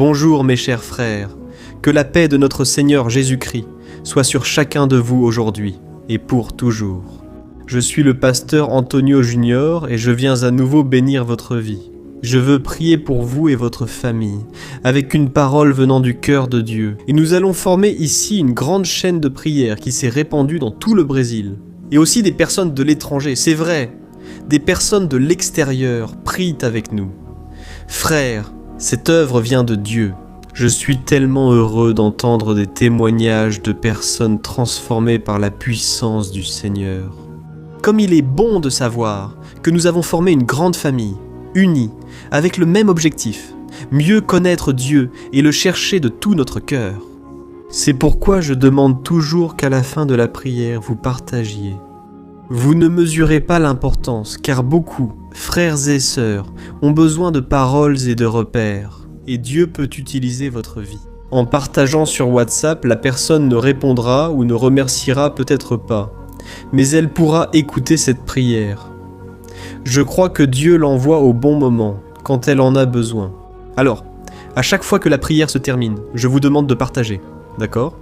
Bonjour mes chers frères, que la paix de notre Seigneur Jésus-Christ soit sur chacun de vous aujourd'hui et pour toujours. Je suis le pasteur Antonio Junior et je viens à nouveau bénir votre vie. Je veux prier pour vous et votre famille, avec une parole venant du cœur de Dieu. Et nous allons former ici une grande chaîne de prières qui s'est répandue dans tout le Brésil. Et aussi des personnes de l'étranger, c'est vrai. Des personnes de l'extérieur prient avec nous. Frères, cette œuvre vient de Dieu. Je suis tellement heureux d'entendre des témoignages de personnes transformées par la puissance du Seigneur. Comme il est bon de savoir que nous avons formé une grande famille, unis, avec le même objectif, mieux connaître Dieu et le chercher de tout notre cœur. C'est pourquoi je demande toujours qu'à la fin de la prière, vous partagiez. Vous ne mesurez pas l'importance, car beaucoup, frères et sœurs, ont besoin de paroles et de repères, et Dieu peut utiliser votre vie. En partageant sur WhatsApp, la personne ne répondra ou ne remerciera peut-être pas, mais elle pourra écouter cette prière. Je crois que Dieu l'envoie au bon moment, quand elle en a besoin. Alors, à chaque fois que la prière se termine, je vous demande de partager, d'accord ?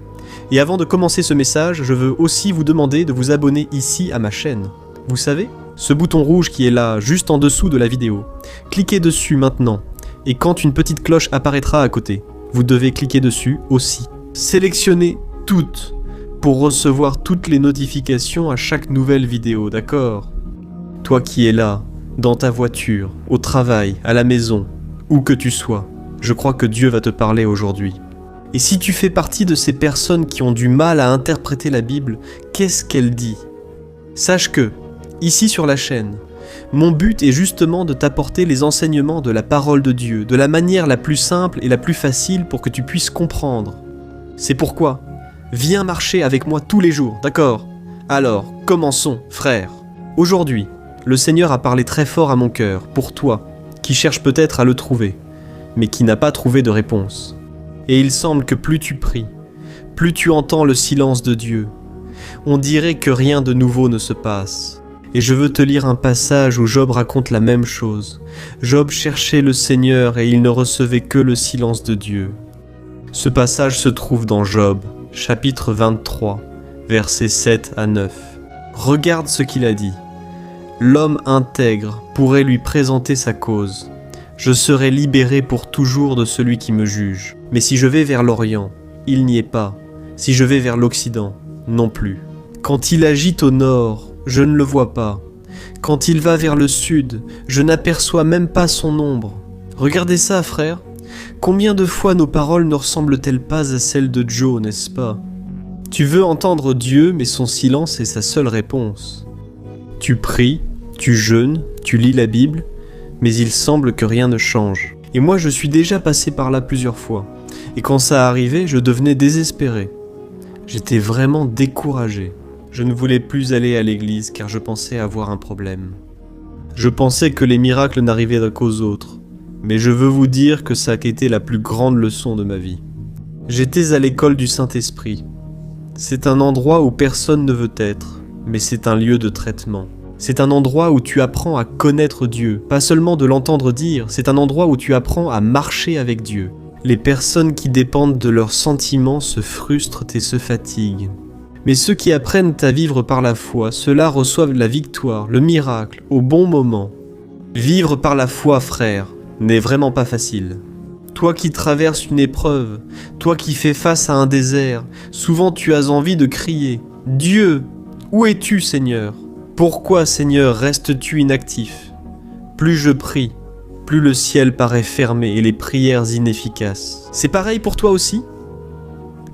Et avant de commencer ce message, je veux aussi vous demander de vous abonner ici à ma chaîne. Vous savez, ce bouton rouge qui est là, juste en dessous de la vidéo. Cliquez dessus maintenant, et quand une petite cloche apparaîtra à côté, vous devez cliquer dessus aussi. Sélectionnez toutes pour recevoir toutes les notifications à chaque nouvelle vidéo, d'accord ? Toi qui es là, dans ta voiture, au travail, à la maison, où que tu sois, je crois que Dieu va te parler aujourd'hui. Et si tu fais partie de ces personnes qui ont du mal à interpréter la Bible, qu'est-ce qu'elle dit ? Sache que, ici sur la chaîne, mon but est justement de t'apporter les enseignements de la parole de Dieu, de la manière la plus simple et la plus facile pour que tu puisses comprendre. C'est pourquoi, viens marcher avec moi tous les jours, d'accord ? Alors, commençons, frères. Aujourd'hui, le Seigneur a parlé très fort à mon cœur, pour toi, qui cherches peut-être à le trouver, mais qui n'a pas trouvé de réponse. Et il semble que plus tu pries, plus tu entends le silence de Dieu. On dirait que rien de nouveau ne se passe. Et je veux te lire un passage où Job raconte la même chose. Job cherchait le Seigneur et il ne recevait que le silence de Dieu. Ce passage se trouve dans Job, chapitre 23, versets 7 à 9. Regarde ce qu'il a dit. L'homme intègre pourrait lui présenter sa cause. Je serai libéré pour toujours de celui qui me juge. Mais si je vais vers l'Orient, il n'y est pas. Si je vais vers l'Occident, non plus. Quand il agit au nord, je ne le vois pas. Quand il va vers le sud, je n'aperçois même pas son ombre. Regardez ça, frère. Combien de fois nos paroles ne ressemblent-elles pas à celles de Joe, n'est-ce pas ? Tu veux entendre Dieu, mais son silence est sa seule réponse. Tu pries, tu jeûnes, tu lis la Bible, mais il semble que rien ne change. Et moi, je suis déjà passé par là plusieurs fois. Et quand ça arrivait, je devenais désespéré. J'étais vraiment découragé. Je ne voulais plus aller à l'église car je pensais avoir un problème. Je pensais que les miracles n'arrivaient qu'aux autres. Mais je veux vous dire que ça a été la plus grande leçon de ma vie. J'étais à l'école du Saint-Esprit. C'est un endroit où personne ne veut être, mais c'est un lieu de traitement. C'est un endroit où tu apprends à connaître Dieu, pas seulement de l'entendre dire, c'est un endroit où tu apprends à marcher avec Dieu. Les personnes qui dépendent de leurs sentiments se frustrent et se fatiguent. Mais ceux qui apprennent à vivre par la foi, ceux-là reçoivent la victoire, le miracle, au bon moment. Vivre par la foi, frère, n'est vraiment pas facile. Toi qui traverses une épreuve, toi qui fais face à un désert, souvent tu as envie de crier « Dieu, où es-tu, Seigneur ? Pourquoi, Seigneur, restes-tu inactif ? Plus je prie, plus le ciel paraît fermé et les prières inefficaces. C'est pareil pour toi aussi ?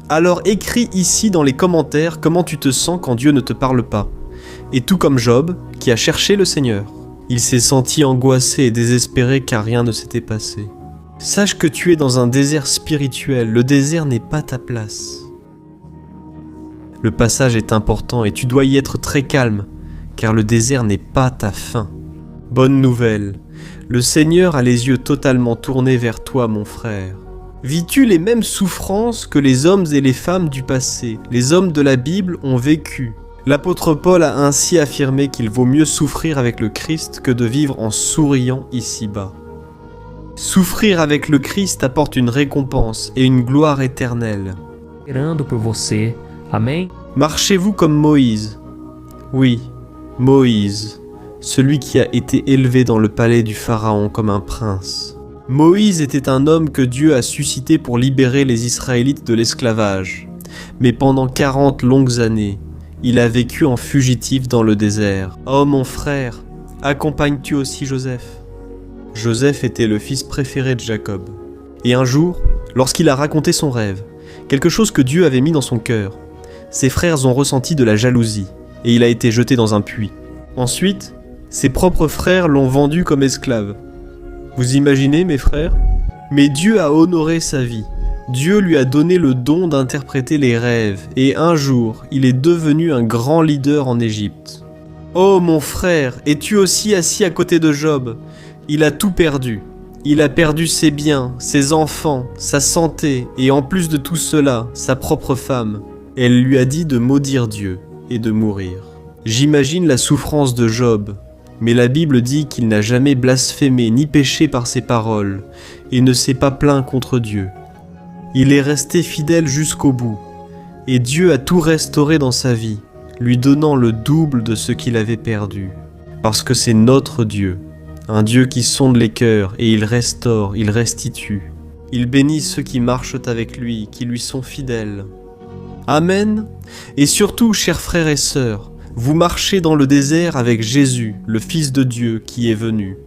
Alors écris ici dans les commentaires comment tu te sens quand Dieu ne te parle pas. Et tout comme Job, qui a cherché le Seigneur. Il s'est senti angoissé et désespéré car rien ne s'était passé. Sache que tu es dans un désert spirituel, le désert n'est pas ta place. Le passage est important et tu dois y être très calme, car le désert n'est pas ta fin. Bonne nouvelle, le Seigneur a les yeux totalement tournés vers toi, mon frère. Vis-tu les mêmes souffrances que les hommes et les femmes du passé, les hommes de la Bible ont vécu ? L'apôtre Paul a ainsi affirmé qu'il vaut mieux souffrir avec le Christ que de vivre en souriant ici-bas. Souffrir avec le Christ apporte une récompense et une gloire éternelle. Esperando por você. Amém? Marchez-vous comme Moïse. Oui, Moïse, celui qui a été élevé dans le palais du Pharaon comme un prince. Moïse était un homme que Dieu a suscité pour libérer les Israélites de l'esclavage. Mais pendant 40 longues années, il a vécu en fugitif dans le désert. Oh mon frère, accompagnes-tu aussi Joseph? Joseph était le fils préféré de Jacob. Et un jour, lorsqu'il a raconté son rêve, quelque chose que Dieu avait mis dans son cœur, ses frères ont ressenti de la jalousie, et il a été jeté dans un puits. Ensuite, ses propres frères l'ont vendu comme esclave. Vous imaginez, mes frères? Mais Dieu a honoré sa vie. Dieu lui a donné le don d'interpréter les rêves, et un jour, il est devenu un grand leader en Égypte. Oh mon frère, es-tu aussi assis à côté de Job? Il a tout perdu. Il a perdu ses biens, ses enfants, sa santé, et en plus de tout cela, sa propre femme. Elle lui a dit de maudire Dieu et de mourir. J'imagine la souffrance de Job, mais la Bible dit qu'il n'a jamais blasphémé ni péché par ses paroles, et ne s'est pas plaint contre Dieu. Il est resté fidèle jusqu'au bout, et Dieu a tout restauré dans sa vie, lui donnant le double de ce qu'il avait perdu. Parce que c'est notre Dieu, un Dieu qui sonde les cœurs, et il restaure, il restitue. Il bénit ceux qui marchent avec lui, qui lui sont fidèles. Amen. Et surtout, chers frères et sœurs, vous marchez dans le désert avec Jésus, le Fils de Dieu, qui est venu.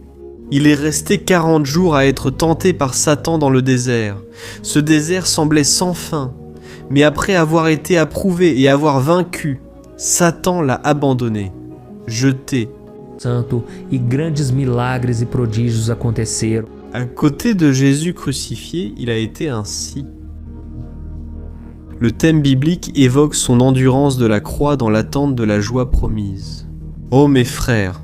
Il est resté 40 jours à être tenté par Satan dans le désert. Ce désert semblait sans fin, mais après avoir été approuvé et avoir vaincu, Satan l'a abandonné, jeté. Santo, e grandes milagres e prodígios aconteceram. À côté de Jésus crucifié, il a été ainsi. Le thème biblique évoque son endurance de la croix dans l'attente de la joie promise. Oh mes frères,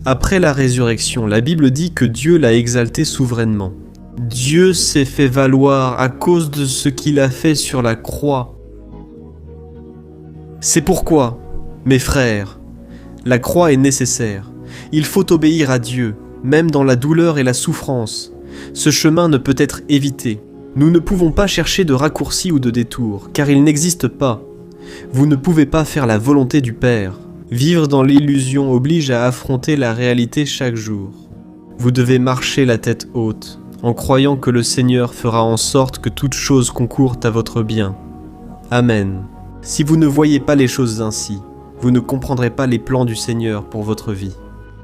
après la résurrection, la Bible dit que Dieu l'a exalté souverainement. Dieu s'est fait valoir à cause de ce qu'il a fait sur la croix. C'est pourquoi, mes frères, la croix est nécessaire. Il faut obéir à Dieu, même dans la douleur et la souffrance. Ce chemin ne peut être évité. Nous ne pouvons pas chercher de raccourcis ou de détours, car il n'existe pas. Vous ne pouvez pas faire la volonté du Père. Vivre dans l'illusion oblige à affronter la réalité chaque jour. Vous devez marcher la tête haute, en croyant que le Seigneur fera en sorte que toute chose concourt à votre bien. Amen. Si vous ne voyez pas les choses ainsi, vous ne comprendrez pas les plans du Seigneur pour votre vie.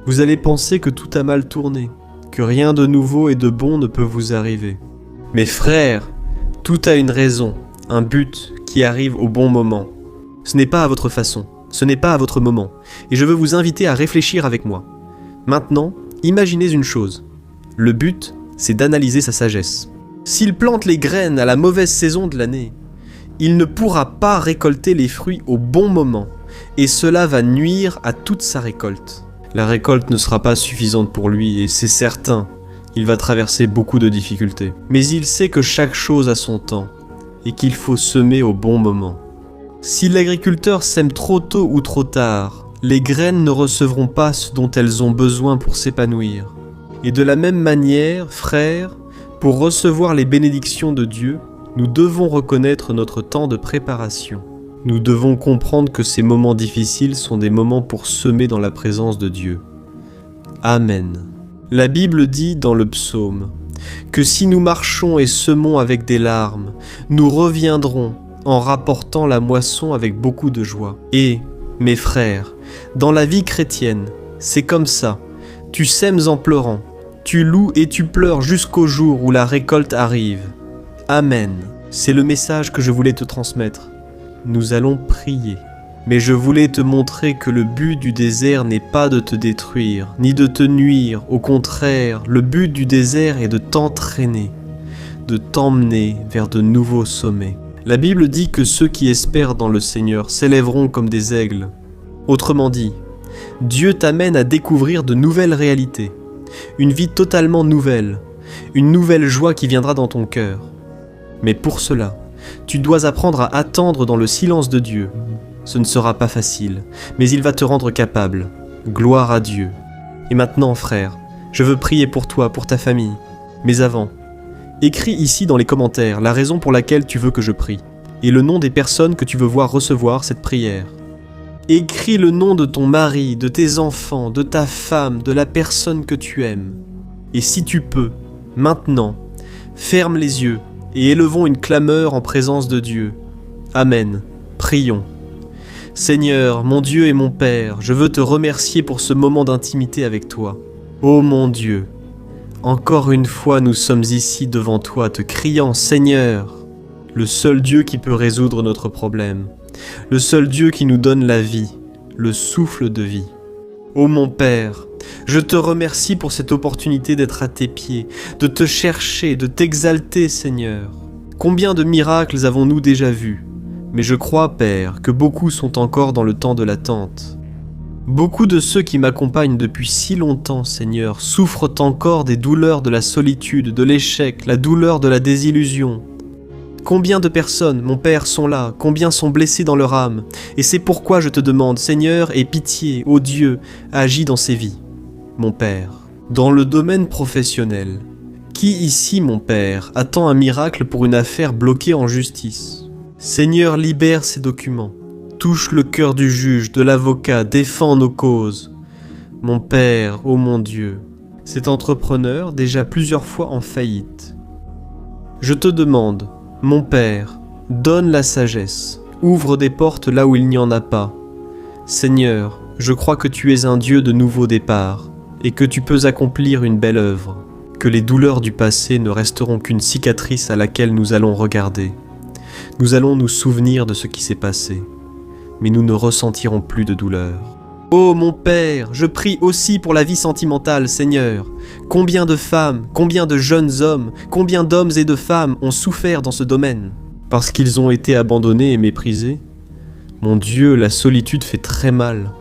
Vous allez penser que tout a mal tourné, que rien de nouveau et de bon ne peut vous arriver. Mes frères, tout a une raison, un but qui arrive au bon moment. Ce n'est pas à votre façon, ce n'est pas à votre moment, et je veux vous inviter à réfléchir avec moi. Maintenant, imaginez une chose. Le but, c'est d'analyser sa sagesse. S'il plante les graines à la mauvaise saison de l'année, il ne pourra pas récolter les fruits au bon moment, et cela va nuire à toute sa récolte. La récolte ne sera pas suffisante pour lui, et c'est certain, il va traverser beaucoup de difficultés. Mais il sait que chaque chose a son temps, et qu'il faut semer au bon moment. Si l'agriculteur sème trop tôt ou trop tard, les graines ne recevront pas ce dont elles ont besoin pour s'épanouir. Et de la même manière, frères, pour recevoir les bénédictions de Dieu, nous devons reconnaître notre temps de préparation. Nous devons comprendre que ces moments difficiles sont des moments pour semer dans la présence de Dieu. Amen. La Bible dit dans le psaume que si nous marchons et semons avec des larmes, nous reviendrons en rapportant la moisson avec beaucoup de joie. Et, mes frères, dans la vie chrétienne, c'est comme ça. Tu sèmes en pleurant, tu loues et tu pleures jusqu'au jour où la récolte arrive. Amen. C'est le message que je voulais te transmettre. Nous allons prier. Mais je voulais te montrer que le but du désert n'est pas de te détruire, ni de te nuire. Au contraire, le but du désert est de t'entraîner, de t'emmener vers de nouveaux sommets. La Bible dit que ceux qui espèrent dans le Seigneur s'élèveront comme des aigles. Autrement dit, Dieu t'amène à découvrir de nouvelles réalités, une vie totalement nouvelle, une nouvelle joie qui viendra dans ton cœur. Mais pour cela, tu dois apprendre à attendre dans le silence de Dieu. Ce ne sera pas facile, mais il va te rendre capable. Gloire à Dieu. Et maintenant, frère, je veux prier pour toi, pour ta famille. Mais avant, écris ici dans les commentaires la raison pour laquelle tu veux que je prie, et le nom des personnes que tu veux voir recevoir cette prière. Écris le nom de ton mari, de tes enfants, de ta femme, de la personne que tu aimes. Et si tu peux, maintenant, ferme les yeux et élevons une clameur en présence de Dieu. Amen. Prions. Seigneur, mon Dieu et mon Père, je veux te remercier pour ce moment d'intimité avec toi. Ô mon Dieu, encore une fois nous sommes ici devant toi te criant Seigneur, le seul Dieu qui peut résoudre notre problème, le seul Dieu qui nous donne la vie, le souffle de vie. Ô mon Père, je te remercie pour cette opportunité d'être à tes pieds, de te chercher, de t'exalter, Seigneur. Combien de miracles avons-nous déjà vus? Mais je crois, Père, que beaucoup sont encore dans le temps de l'attente. Beaucoup de ceux qui m'accompagnent depuis si longtemps, Seigneur, souffrent encore des douleurs de la solitude, de l'échec, la douleur de la désillusion. Combien de personnes, mon Père, sont là, combien sont blessées dans leur âme, et c'est pourquoi je te demande, Seigneur, aie pitié, ô Dieu, agis dans ces vies. Mon Père, dans le domaine professionnel, qui ici, mon Père, attend un miracle pour une affaire bloquée en justice? Seigneur, libère ces documents, touche le cœur du juge, de l'avocat, défends nos causes. Mon Père, ô mon Dieu, cet entrepreneur, déjà plusieurs fois en faillite. Je te demande, mon Père, donne la sagesse, ouvre des portes là où il n'y en a pas. Seigneur, je crois que tu es un Dieu de nouveau départ, et que tu peux accomplir une belle œuvre, que les douleurs du passé ne resteront qu'une cicatrice à laquelle nous allons regarder. Nous allons nous souvenir de ce qui s'est passé, mais nous ne ressentirons plus de douleur. Ô mon Père, je prie aussi pour la vie sentimentale, Seigneur. Combien de femmes, combien de jeunes hommes, combien d'hommes et de femmes ont souffert dans ce domaine, parce qu'ils ont été abandonnés et méprisés? Mon Dieu, la solitude fait très mal.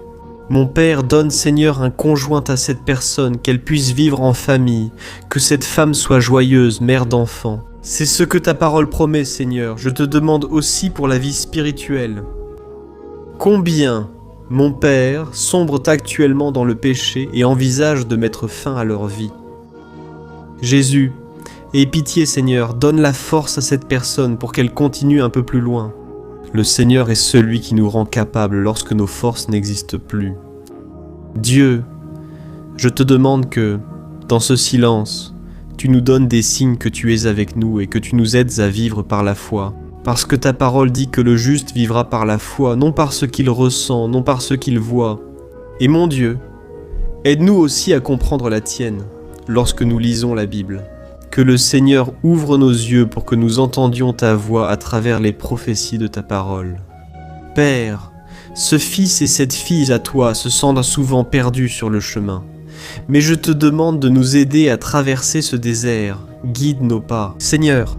Mon Père, donne, Seigneur, un conjoint à cette personne, qu'elle puisse vivre en famille, que cette femme soit joyeuse, mère d'enfants. C'est ce que ta parole promet, Seigneur. Je te demande aussi pour la vie spirituelle. Combien, mon Père, sombrent actuellement dans le péché et envisagent de mettre fin à leur vie? Jésus, aie pitié, Seigneur, donne la force à cette personne pour qu'elle continue un peu plus loin. Le Seigneur est celui qui nous rend capables lorsque nos forces n'existent plus. Dieu, je te demande que, dans ce silence, tu nous donnes des signes que tu es avec nous et que tu nous aides à vivre par la foi. Parce que ta parole dit que le juste vivra par la foi, non par ce qu'il ressent, non par ce qu'il voit. Et mon Dieu, aide-nous aussi à comprendre la tienne lorsque nous lisons la Bible. Que le Seigneur ouvre nos yeux pour que nous entendions ta voix à travers les prophéties de ta parole. Père, ce fils et cette fille à toi se sentent souvent perdus sur le chemin. Mais je te demande de nous aider à traverser ce désert. Guide nos pas. Seigneur,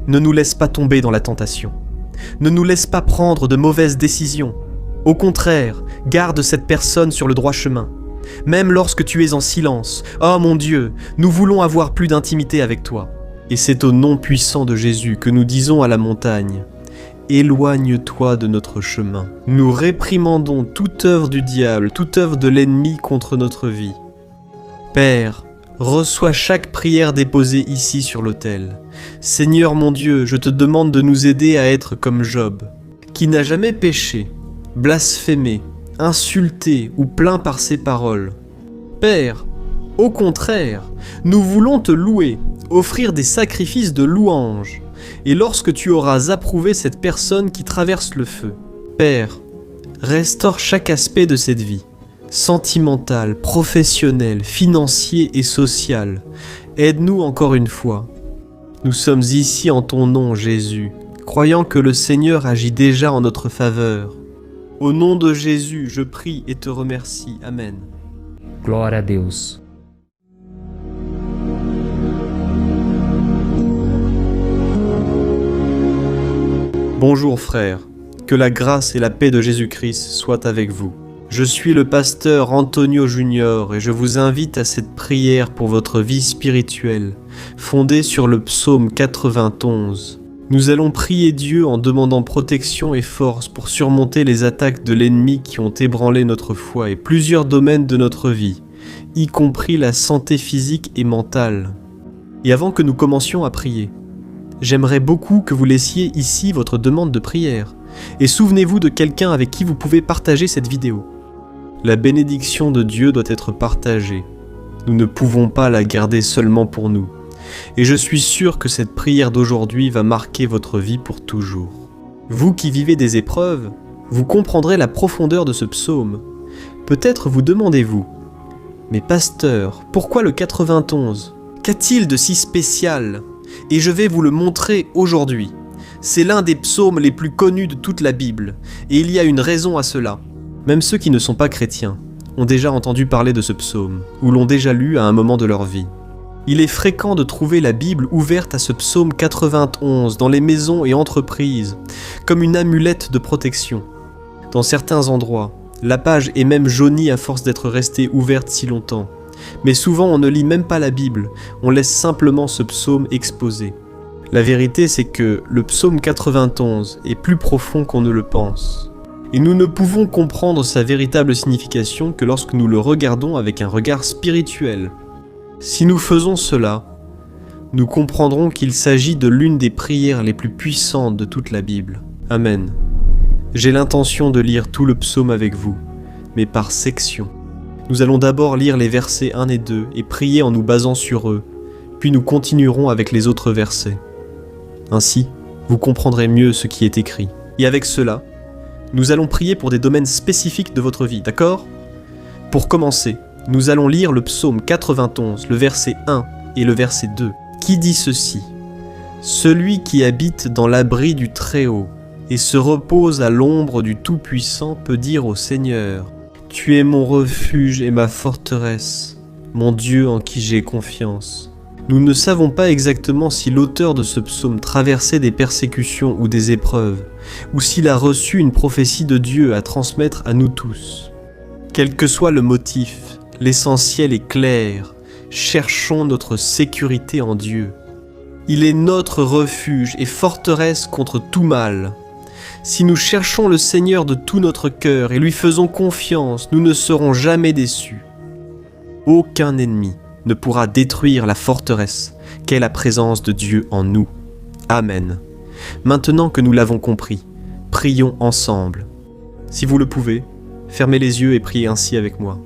ne nous laisse pas tomber dans la tentation. Ne nous laisse pas prendre de mauvaises décisions. Au contraire, garde cette personne sur le droit chemin. Même lorsque tu es en silence, oh mon Dieu, nous voulons avoir plus d'intimité avec toi. Et c'est au nom puissant de Jésus que nous disons à la montagne, éloigne-toi de notre chemin. Nous réprimandons toute œuvre du diable, toute œuvre de l'ennemi contre notre vie. Père, reçois chaque prière déposée ici sur l'autel. Seigneur mon Dieu, je te demande de nous aider à être comme Job, qui n'a jamais péché, blasphémé, insulté ou plaint par ses paroles. Père, au contraire, nous voulons te louer, offrir des sacrifices de louange, et lorsque tu auras approuvé cette personne qui traverse le feu, Père, restaure chaque aspect de cette vie, sentimental, professionnel, financier et social. Aide-nous encore une fois. Nous sommes ici en ton nom, Jésus, croyant que le Seigneur agit déjà en notre faveur. Au nom de Jésus, je prie et te remercie. Amen. Glória a Deus. Bonjour frères, que la grâce et la paix de Jésus-Christ soient avec vous. Je suis le pasteur Antonio Junior et je vous invite à cette prière pour votre vie spirituelle, fondée sur le psaume 91. Nous allons prier Dieu en demandant protection et force pour surmonter les attaques de l'ennemi qui ont ébranlé notre foi et plusieurs domaines de notre vie, y compris la santé physique et mentale. Et avant que nous commencions à prier, j'aimerais beaucoup que vous laissiez ici votre demande de prière. Et souvenez-vous de quelqu'un avec qui vous pouvez partager cette vidéo. La bénédiction de Dieu doit être partagée. Nous ne pouvons pas la garder seulement pour nous. Et je suis sûr que cette prière d'aujourd'hui va marquer votre vie pour toujours. Vous qui vivez des épreuves, vous comprendrez la profondeur de ce psaume. Peut-être vous demandez-vous, mais pasteur, pourquoi le 91 ? Qu'a-t-il de si spécial ? Et je vais vous le montrer aujourd'hui. C'est l'un des psaumes les plus connus de toute la Bible, et il y a une raison à cela. Même ceux qui ne sont pas chrétiens ont déjà entendu parler de ce psaume, ou l'ont déjà lu à un moment de leur vie. Il est fréquent de trouver la Bible ouverte à ce psaume 91 dans les maisons et entreprises, comme une amulette de protection. Dans certains endroits, la page est même jaunie à force d'être restée ouverte si longtemps. Mais souvent on ne lit même pas la Bible, on laisse simplement ce psaume exposé. La vérité c'est que le psaume 91 est plus profond qu'on ne le pense. Et nous ne pouvons comprendre sa véritable signification que lorsque nous le regardons avec un regard spirituel. Si nous faisons cela, nous comprendrons qu'il s'agit de l'une des prières les plus puissantes de toute la Bible. Amen. J'ai l'intention de lire tout le psaume avec vous, mais par section. Nous allons d'abord lire les versets 1 et 2 et prier en nous basant sur eux, puis nous continuerons avec les autres versets. Ainsi, vous comprendrez mieux ce qui est écrit. Et avec cela, nous allons prier pour des domaines spécifiques de votre vie, d'accord ? Pour commencer, nous allons lire le psaume 91, le verset 1 et le verset 2, qui dit ceci : « Celui qui habite dans l'abri du Très-Haut et se repose à l'ombre du Tout-Puissant peut dire au Seigneur : Tu es mon refuge et ma forteresse, mon Dieu en qui j'ai confiance. » Nous ne savons pas exactement si l'auteur de ce psaume traversait des persécutions ou des épreuves, ou s'il a reçu une prophétie de Dieu à transmettre à nous tous. Quel que soit le motif, l'essentiel est clair. Cherchons notre sécurité en Dieu. Il est notre refuge et forteresse contre tout mal. Si nous cherchons le Seigneur de tout notre cœur et lui faisons confiance, nous ne serons jamais déçus. Aucun ennemi ne pourra détruire la forteresse qu'est la présence de Dieu en nous. Amen. Maintenant que nous l'avons compris, prions ensemble. Si vous le pouvez, fermez les yeux et priez ainsi avec moi.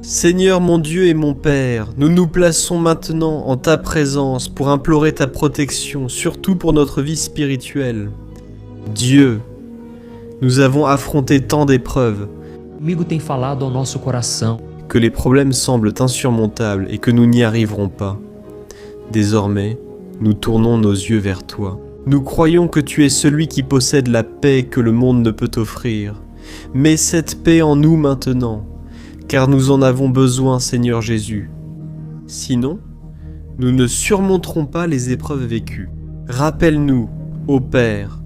Seigneur mon Dieu et mon Père, nous nous plaçons maintenant en ta présence pour implorer ta protection, surtout pour notre vie spirituelle. Dieu, nous avons affronté tant d'épreuves Amigo tem falado ao nosso coração. que les problèmes semblent insurmontables et que nous n'y arriverons pas. Désormais, nous tournons nos yeux vers toi. Nous croyons que tu es celui qui possède la paix que le monde ne peut offrir. Mets cette paix en nous maintenant, car nous en avons besoin, Seigneur Jésus. Sinon, nous ne surmonterons pas les épreuves vécues. Rappelle-nous, ô Père,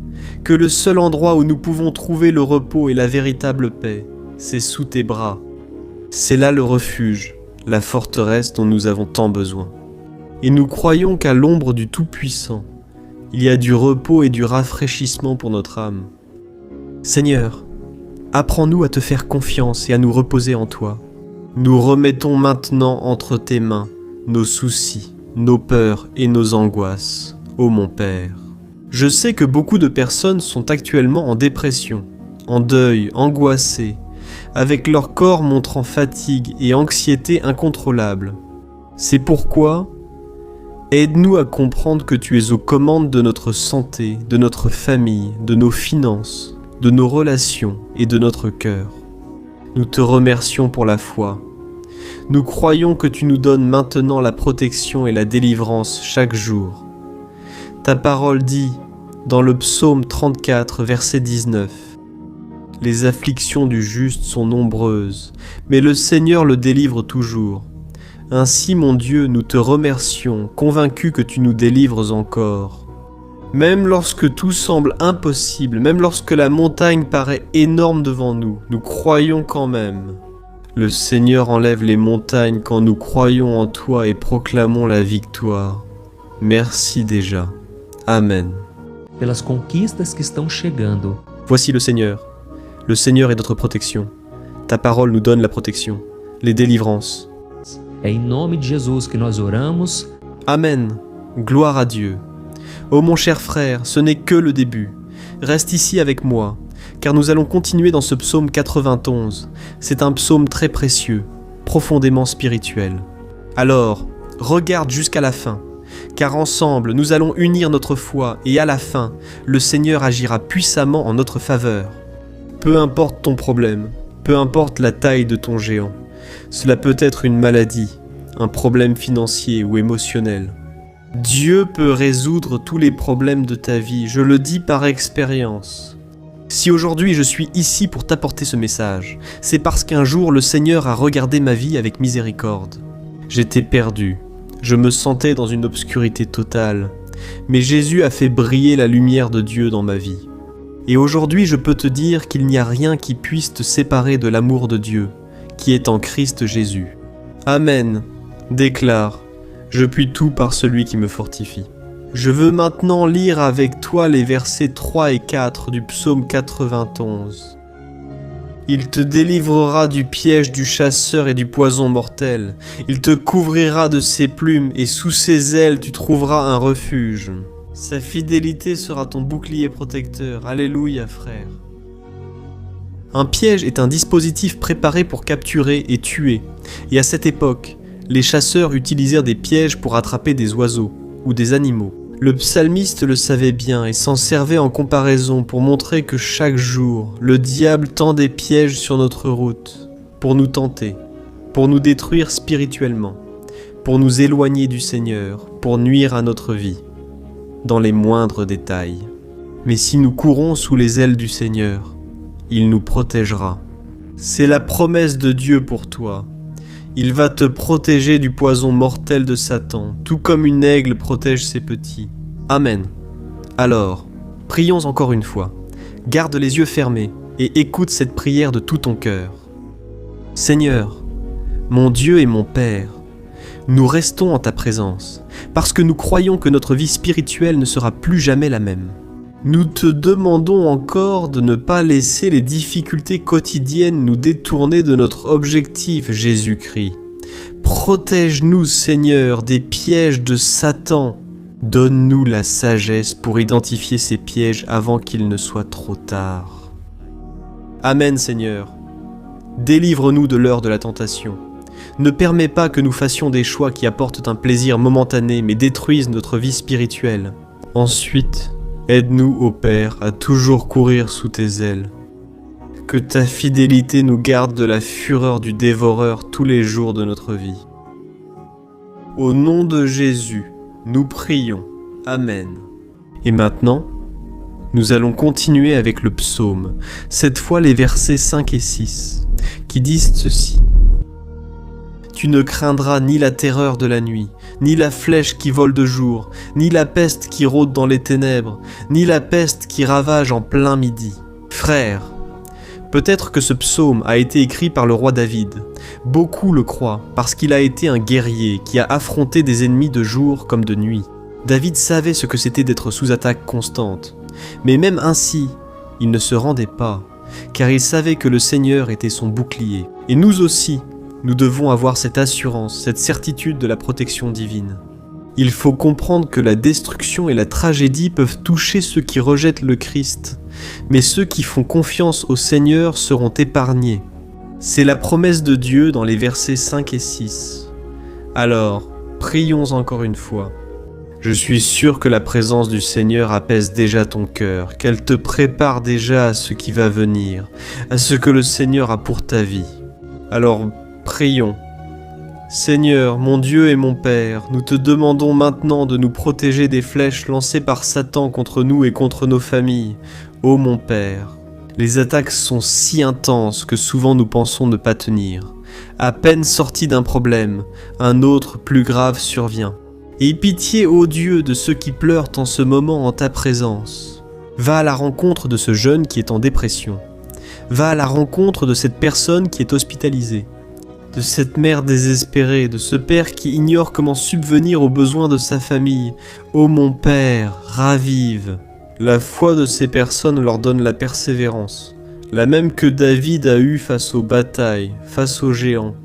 que le seul endroit où nous pouvons trouver le repos et la véritable paix, c'est sous tes bras. C'est là le refuge, la forteresse dont nous avons tant besoin. Et nous croyons qu'à l'ombre du Tout-Puissant, il y a du repos et du rafraîchissement pour notre âme. Seigneur, apprends-nous à te faire confiance et à nous reposer en toi. Nous remettons maintenant entre tes mains nos soucis, nos peurs et nos angoisses, ô mon Père. Je sais que beaucoup de personnes sont actuellement en dépression, en deuil, angoissées, avec leur corps montrant fatigue et anxiété incontrôlables. C'est pourquoi, aide-nous à comprendre que tu es aux commandes de notre santé, de notre famille, de nos finances, de nos relations et de notre cœur. Nous te remercions pour la foi. Nous croyons que tu nous donnes maintenant la protection et la délivrance chaque jour. Ta parole dit, dans le psaume 34, verset 19, « Les afflictions du juste sont nombreuses, mais le Seigneur le délivre toujours. Ainsi, mon Dieu, nous te remercions, convaincus que tu nous délivres encore. Même lorsque tout semble impossible, même lorsque la montagne paraît énorme devant nous, nous croyons quand même. Le Seigneur enlève les montagnes quand nous croyons en toi et proclamons la victoire. Merci déjà. Amen. » Pelas conquistas que estão chegando. Voici le Seigneur. Le Seigneur est notre protection. Ta parole nous donne la protection, les délivrances. É em nome de Jesus que nós oramos. Amen. Gloire à Dieu. Ô mon cher frère, ce n'est que le début. Reste ici avec moi, car nous allons continuer dans ce psaume 91. C'est un psaume très précieux, profondément spirituel. Alors, regarde jusqu'à la fin, car ensemble nous allons unir notre foi et à la fin, le Seigneur agira puissamment en notre faveur. Peu importe ton problème, peu importe la taille de ton géant, cela peut être une maladie, un problème financier ou émotionnel. Dieu peut résoudre tous les problèmes de ta vie, je le dis par expérience. Si aujourd'hui je suis ici pour t'apporter ce message, c'est parce qu'un jour le Seigneur a regardé ma vie avec miséricorde. J'étais perdu, je me sentais dans une obscurité totale, mais Jésus a fait briller la lumière de Dieu dans ma vie. Et aujourd'hui je peux te dire qu'il n'y a rien qui puisse te séparer de l'amour de Dieu, qui est en Christ Jésus. Amen. Déclare. Je puis tout par celui qui me fortifie. Je veux maintenant lire avec toi les versets 3 et 4 du psaume 91. Il te délivrera du piège du chasseur et du poison mortel. Il te couvrira de ses plumes et sous ses ailes tu trouveras un refuge. Sa fidélité sera ton bouclier protecteur. Alléluia, frère. Un piège est un dispositif préparé pour capturer et tuer. Et à cette époque, les chasseurs utilisèrent des pièges pour attraper des oiseaux ou des animaux. Le psalmiste le savait bien et s'en servait en comparaison pour montrer que chaque jour, le diable tend des pièges sur notre route pour nous tenter, pour nous détruire spirituellement, pour nous éloigner du Seigneur, pour nuire à notre vie, dans les moindres détails. Mais si nous courons sous les ailes du Seigneur, il nous protégera. C'est la promesse de Dieu pour toi. Il va te protéger du poison mortel de Satan, tout comme une aigle protège ses petits. Amen. Alors, prions encore une fois. Garde les yeux fermés et écoute cette prière de tout ton cœur. Seigneur, mon Dieu et mon Père, nous restons en ta présence, parce que nous croyons que notre vie spirituelle ne sera plus jamais la même. Nous te demandons encore de ne pas laisser les difficultés quotidiennes nous détourner de notre objectif, Jésus-Christ. Protège-nous, Seigneur, des pièges de Satan. Donne-nous la sagesse pour identifier ces pièges avant qu'il ne soit trop tard. Amen, Seigneur. Délivre-nous de l'heure de la tentation. Ne permets pas que nous fassions des choix qui apportent un plaisir momentané mais détruisent notre vie spirituelle. Ensuite, aide-nous, ô Père, à toujours courir sous tes ailes. Que ta fidélité nous garde de la fureur du dévoreur tous les jours de notre vie. Au nom de Jésus, nous prions. Amen. Et maintenant, nous allons continuer avec le psaume, cette fois les versets 5 et 6, qui disent ceci. Tu ne craindras ni la terreur de la nuit, ni la flèche qui vole de jour, ni la peste qui rôde dans les ténèbres, ni la peste qui ravage en plein midi. Frère, peut-être que ce psaume a été écrit par le roi David. Beaucoup le croient parce qu'il a été un guerrier qui a affronté des ennemis de jour comme de nuit. David savait ce que c'était d'être sous attaque constante. Mais même ainsi, il ne se rendait pas, car il savait que le Seigneur était son bouclier. Et nous aussi, nous devons avoir cette assurance, cette certitude de la protection divine. Il faut comprendre que la destruction et la tragédie peuvent toucher ceux qui rejettent le Christ, mais ceux qui font confiance au Seigneur seront épargnés. C'est la promesse de Dieu dans les versets 5 et 6. Alors, prions encore une fois. Je suis sûr que la présence du Seigneur apaise déjà ton cœur, qu'elle te prépare déjà à ce qui va venir, à ce que le Seigneur a pour ta vie. Alors, prions. Seigneur, mon Dieu et mon Père, nous te demandons maintenant de nous protéger des flèches lancées par Satan contre nous et contre nos familles. Ô mon Père, les attaques sont si intenses que souvent nous pensons ne pas tenir. À peine sortis d'un problème, un autre plus grave survient. Aie pitié, ô Dieu, de ceux qui pleurent en ce moment en ta présence. Va à la rencontre de ce jeune qui est en dépression. Va à la rencontre de cette personne qui est hospitalisée. De cette mère désespérée, de ce père qui ignore comment subvenir aux besoins de sa famille. Ô mon Père, ravive. La foi de ces personnes leur donne la persévérance, la même que David a eue face aux batailles, face aux géants.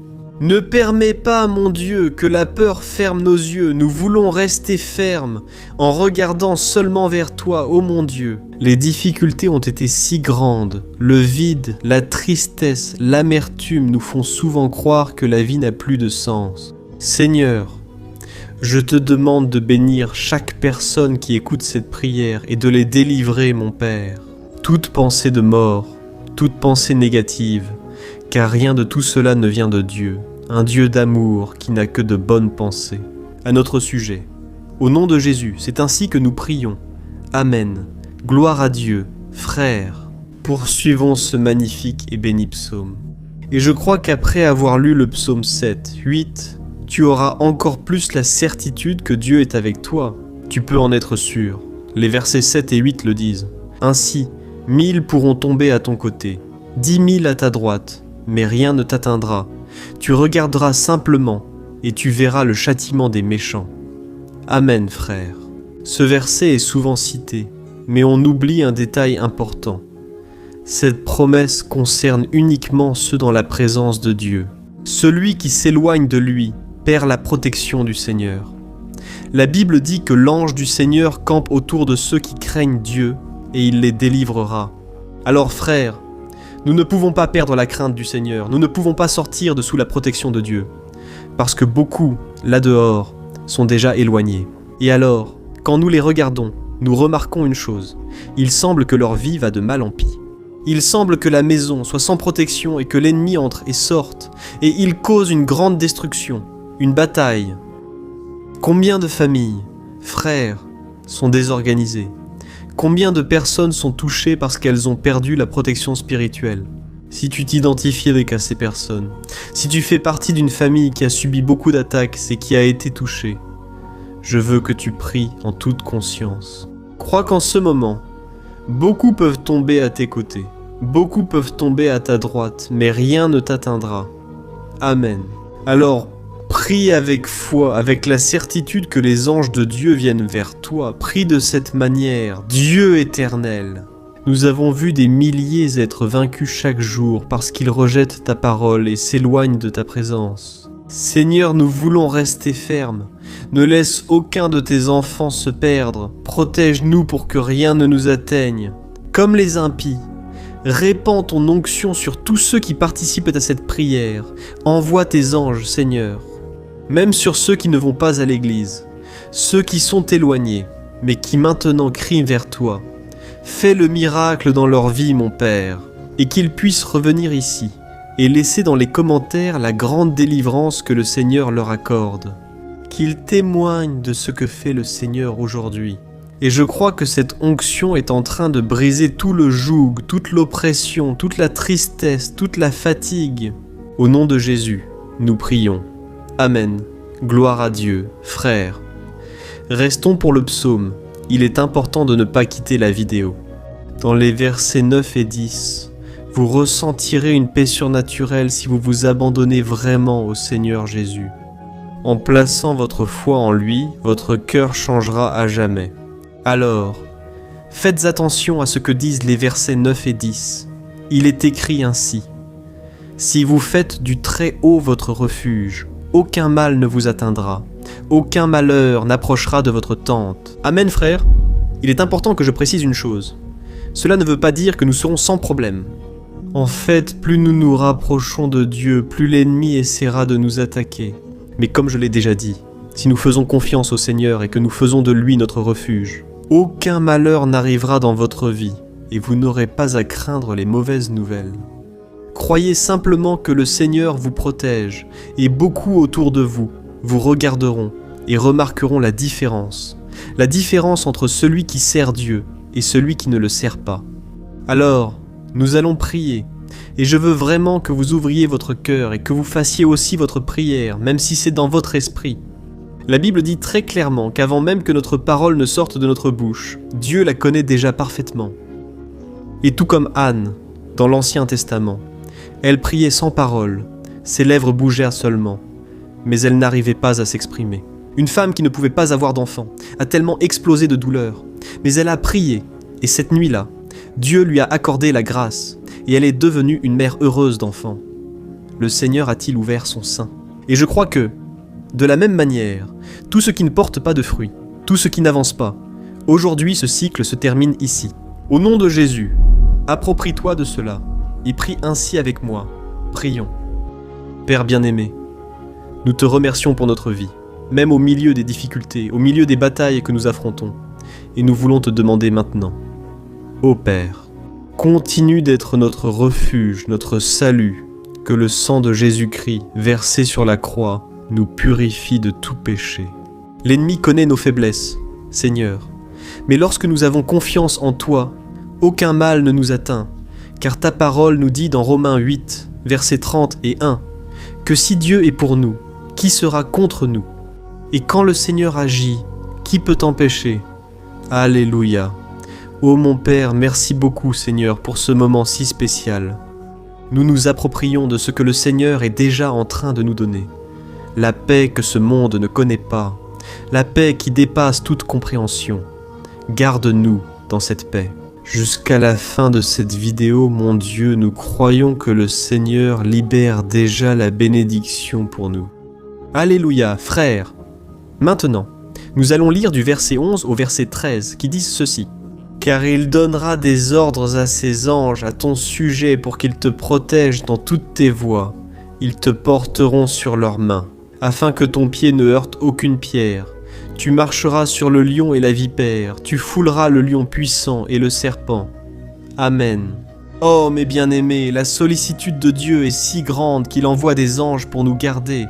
Ne permets pas, mon Dieu, que la peur ferme nos yeux. Nous voulons rester fermes en regardant seulement vers toi, ô mon Dieu. Les difficultés ont été si grandes. Le vide, la tristesse, l'amertume nous font souvent croire que la vie n'a plus de sens. Seigneur, je te demande de bénir chaque personne qui écoute cette prière et de les délivrer, mon Père. Toute pensée de mort, toute pensée négative, car rien de tout cela ne vient de Dieu. Un Dieu d'amour qui n'a que de bonnes pensées. À notre sujet. Au nom de Jésus, c'est ainsi que nous prions. Amen. Gloire à Dieu, frères. Poursuivons ce magnifique et béni psaume. Et je crois qu'après avoir lu le psaume 7, 8, tu auras encore plus la certitude que Dieu est avec toi. Tu peux en être sûr. Les versets 7 et 8 le disent. Ainsi, 1000 pourront tomber à ton côté, 10 000 à ta droite, mais rien ne t'atteindra. Tu regarderas simplement et tu verras le châtiment des méchants. Amen, frère. Ce verset est souvent cité, mais on oublie un détail important. Cette promesse concerne uniquement ceux dans la présence de Dieu. Celui qui s'éloigne de lui perd la protection du Seigneur. La Bible dit que l'ange du Seigneur campe autour de ceux qui craignent Dieu et il les délivrera. Alors, frères, nous ne pouvons pas perdre la crainte du Seigneur, nous ne pouvons pas sortir de sous la protection de Dieu, parce que beaucoup, là dehors, sont déjà éloignés. Et alors, quand nous les regardons, nous remarquons une chose, il semble que leur vie va de mal en pis. Il semble que la maison soit sans protection et que l'ennemi entre et sorte, et il cause une grande destruction, une bataille. Combien de familles, frères, sont désorganisées? Combien de personnes sont touchées parce qu'elles ont perdu la protection spirituelle? Si tu t'identifies avec ces personnes, si tu fais partie d'une famille qui a subi beaucoup d'attaques et qui a été touchée, je veux que tu pries en toute conscience. Crois qu'en ce moment, beaucoup peuvent tomber à tes côtés, beaucoup peuvent tomber à ta droite, mais rien ne t'atteindra. Amen. Alors, prie avec foi, avec la certitude que les anges de Dieu viennent vers toi. Prie de cette manière, Dieu éternel. Nous avons vu des milliers être vaincus chaque jour parce qu'ils rejettent ta parole et s'éloignent de ta présence. Seigneur, nous voulons rester fermes. Ne laisse aucun de tes enfants se perdre. Protège-nous pour que rien ne nous atteigne. Comme les impies, répands ton onction sur tous ceux qui participent à cette prière. Envoie tes anges, Seigneur. Même sur ceux qui ne vont pas à l'église, ceux qui sont éloignés, mais qui maintenant crient vers toi. Fais le miracle dans leur vie, mon Père, et qu'ils puissent revenir ici, et laisser dans les commentaires la grande délivrance que le Seigneur leur accorde. Qu'ils témoignent de ce que fait le Seigneur aujourd'hui. Et je crois que cette onction est en train de briser tout le joug, toute l'oppression, toute la tristesse, toute la fatigue. Au nom de Jésus, nous prions. Amen. Gloire à Dieu, frères. Restons pour le psaume. Il est important de ne pas quitter la vidéo. Dans les versets 9 et 10, vous ressentirez une paix surnaturelle si vous vous abandonnez vraiment au Seigneur Jésus. En plaçant votre foi en lui, votre cœur changera à jamais. Alors, faites attention à ce que disent les versets 9 et 10. Il est écrit ainsi. Si vous faites du Très-Haut votre refuge, aucun mal ne vous atteindra, aucun malheur n'approchera de votre tente. Amen, frère. Il est important que je précise une chose. Cela ne veut pas dire que nous serons sans problème. En fait, plus nous nous rapprochons de Dieu, plus l'ennemi essaiera de nous attaquer. Mais comme je l'ai déjà dit, si nous faisons confiance au Seigneur et que nous faisons de lui notre refuge, aucun malheur n'arrivera dans votre vie et vous n'aurez pas à craindre les mauvaises nouvelles. Croyez simplement que le Seigneur vous protège et beaucoup autour de vous vous regarderont et remarqueront la différence entre celui qui sert Dieu et celui qui ne le sert pas. Alors, nous allons prier et je veux vraiment que vous ouvriez votre cœur et que vous fassiez aussi votre prière, même si c'est dans votre esprit. La Bible dit très clairement qu'avant même que notre parole ne sorte de notre bouche, Dieu la connaît déjà parfaitement. Et tout comme Anne, dans l'Ancien Testament, elle priait sans parole, ses lèvres bougèrent seulement, mais elle n'arrivait pas à s'exprimer. Une femme qui ne pouvait pas avoir d'enfant a tellement explosé de douleur, mais elle a prié, et cette nuit-là, Dieu lui a accordé la grâce, et elle est devenue une mère heureuse d'enfants. le Seigneur a-t-il ouvert son sein. Et je crois que, de la même manière, tout ce qui ne porte pas de fruits, tout ce qui n'avance pas, aujourd'hui ce cycle se termine ici. Au nom de Jésus, approprie-toi de cela et prie ainsi avec moi. Prions. Père bien-aimé, nous te remercions pour notre vie, même au milieu des difficultés, au milieu des batailles que nous affrontons, et nous voulons te demander maintenant. Ô Père, continue d'être notre refuge, notre salut, que le sang de Jésus-Christ, versé sur la croix, nous purifie de tout péché. L'ennemi connaît nos faiblesses, Seigneur, mais lorsque nous avons confiance en toi, aucun mal ne nous atteint, car ta parole nous dit dans Romains 8, versets 30 et 1, que si Dieu est pour nous, qui sera contre nous? Et quand le Seigneur agit, qui peut empêcher? Alléluia. Ô mon Père, merci beaucoup Seigneur pour ce moment si spécial. Nous nous approprions de ce que le Seigneur est déjà en train de nous donner. La paix que ce monde ne connaît pas, la paix qui dépasse toute compréhension. Garde-nous dans cette paix. Jusqu'à la fin de cette vidéo, mon Dieu, nous croyons que le Seigneur libère déjà la bénédiction pour nous. Alléluia, frères. Maintenant, nous allons lire du verset 11 au verset 13 qui disent ceci. Car il donnera des ordres à ses anges à ton sujet pour qu'ils te protègent dans toutes tes voies. Ils te porteront sur leurs mains, afin que ton pied ne heurte aucune pierre. Tu marcheras sur le lion et la vipère, tu fouleras le lion puissant et le serpent. Amen. Oh mes bien-aimés, la sollicitude de Dieu est si grande qu'il envoie des anges pour nous garder.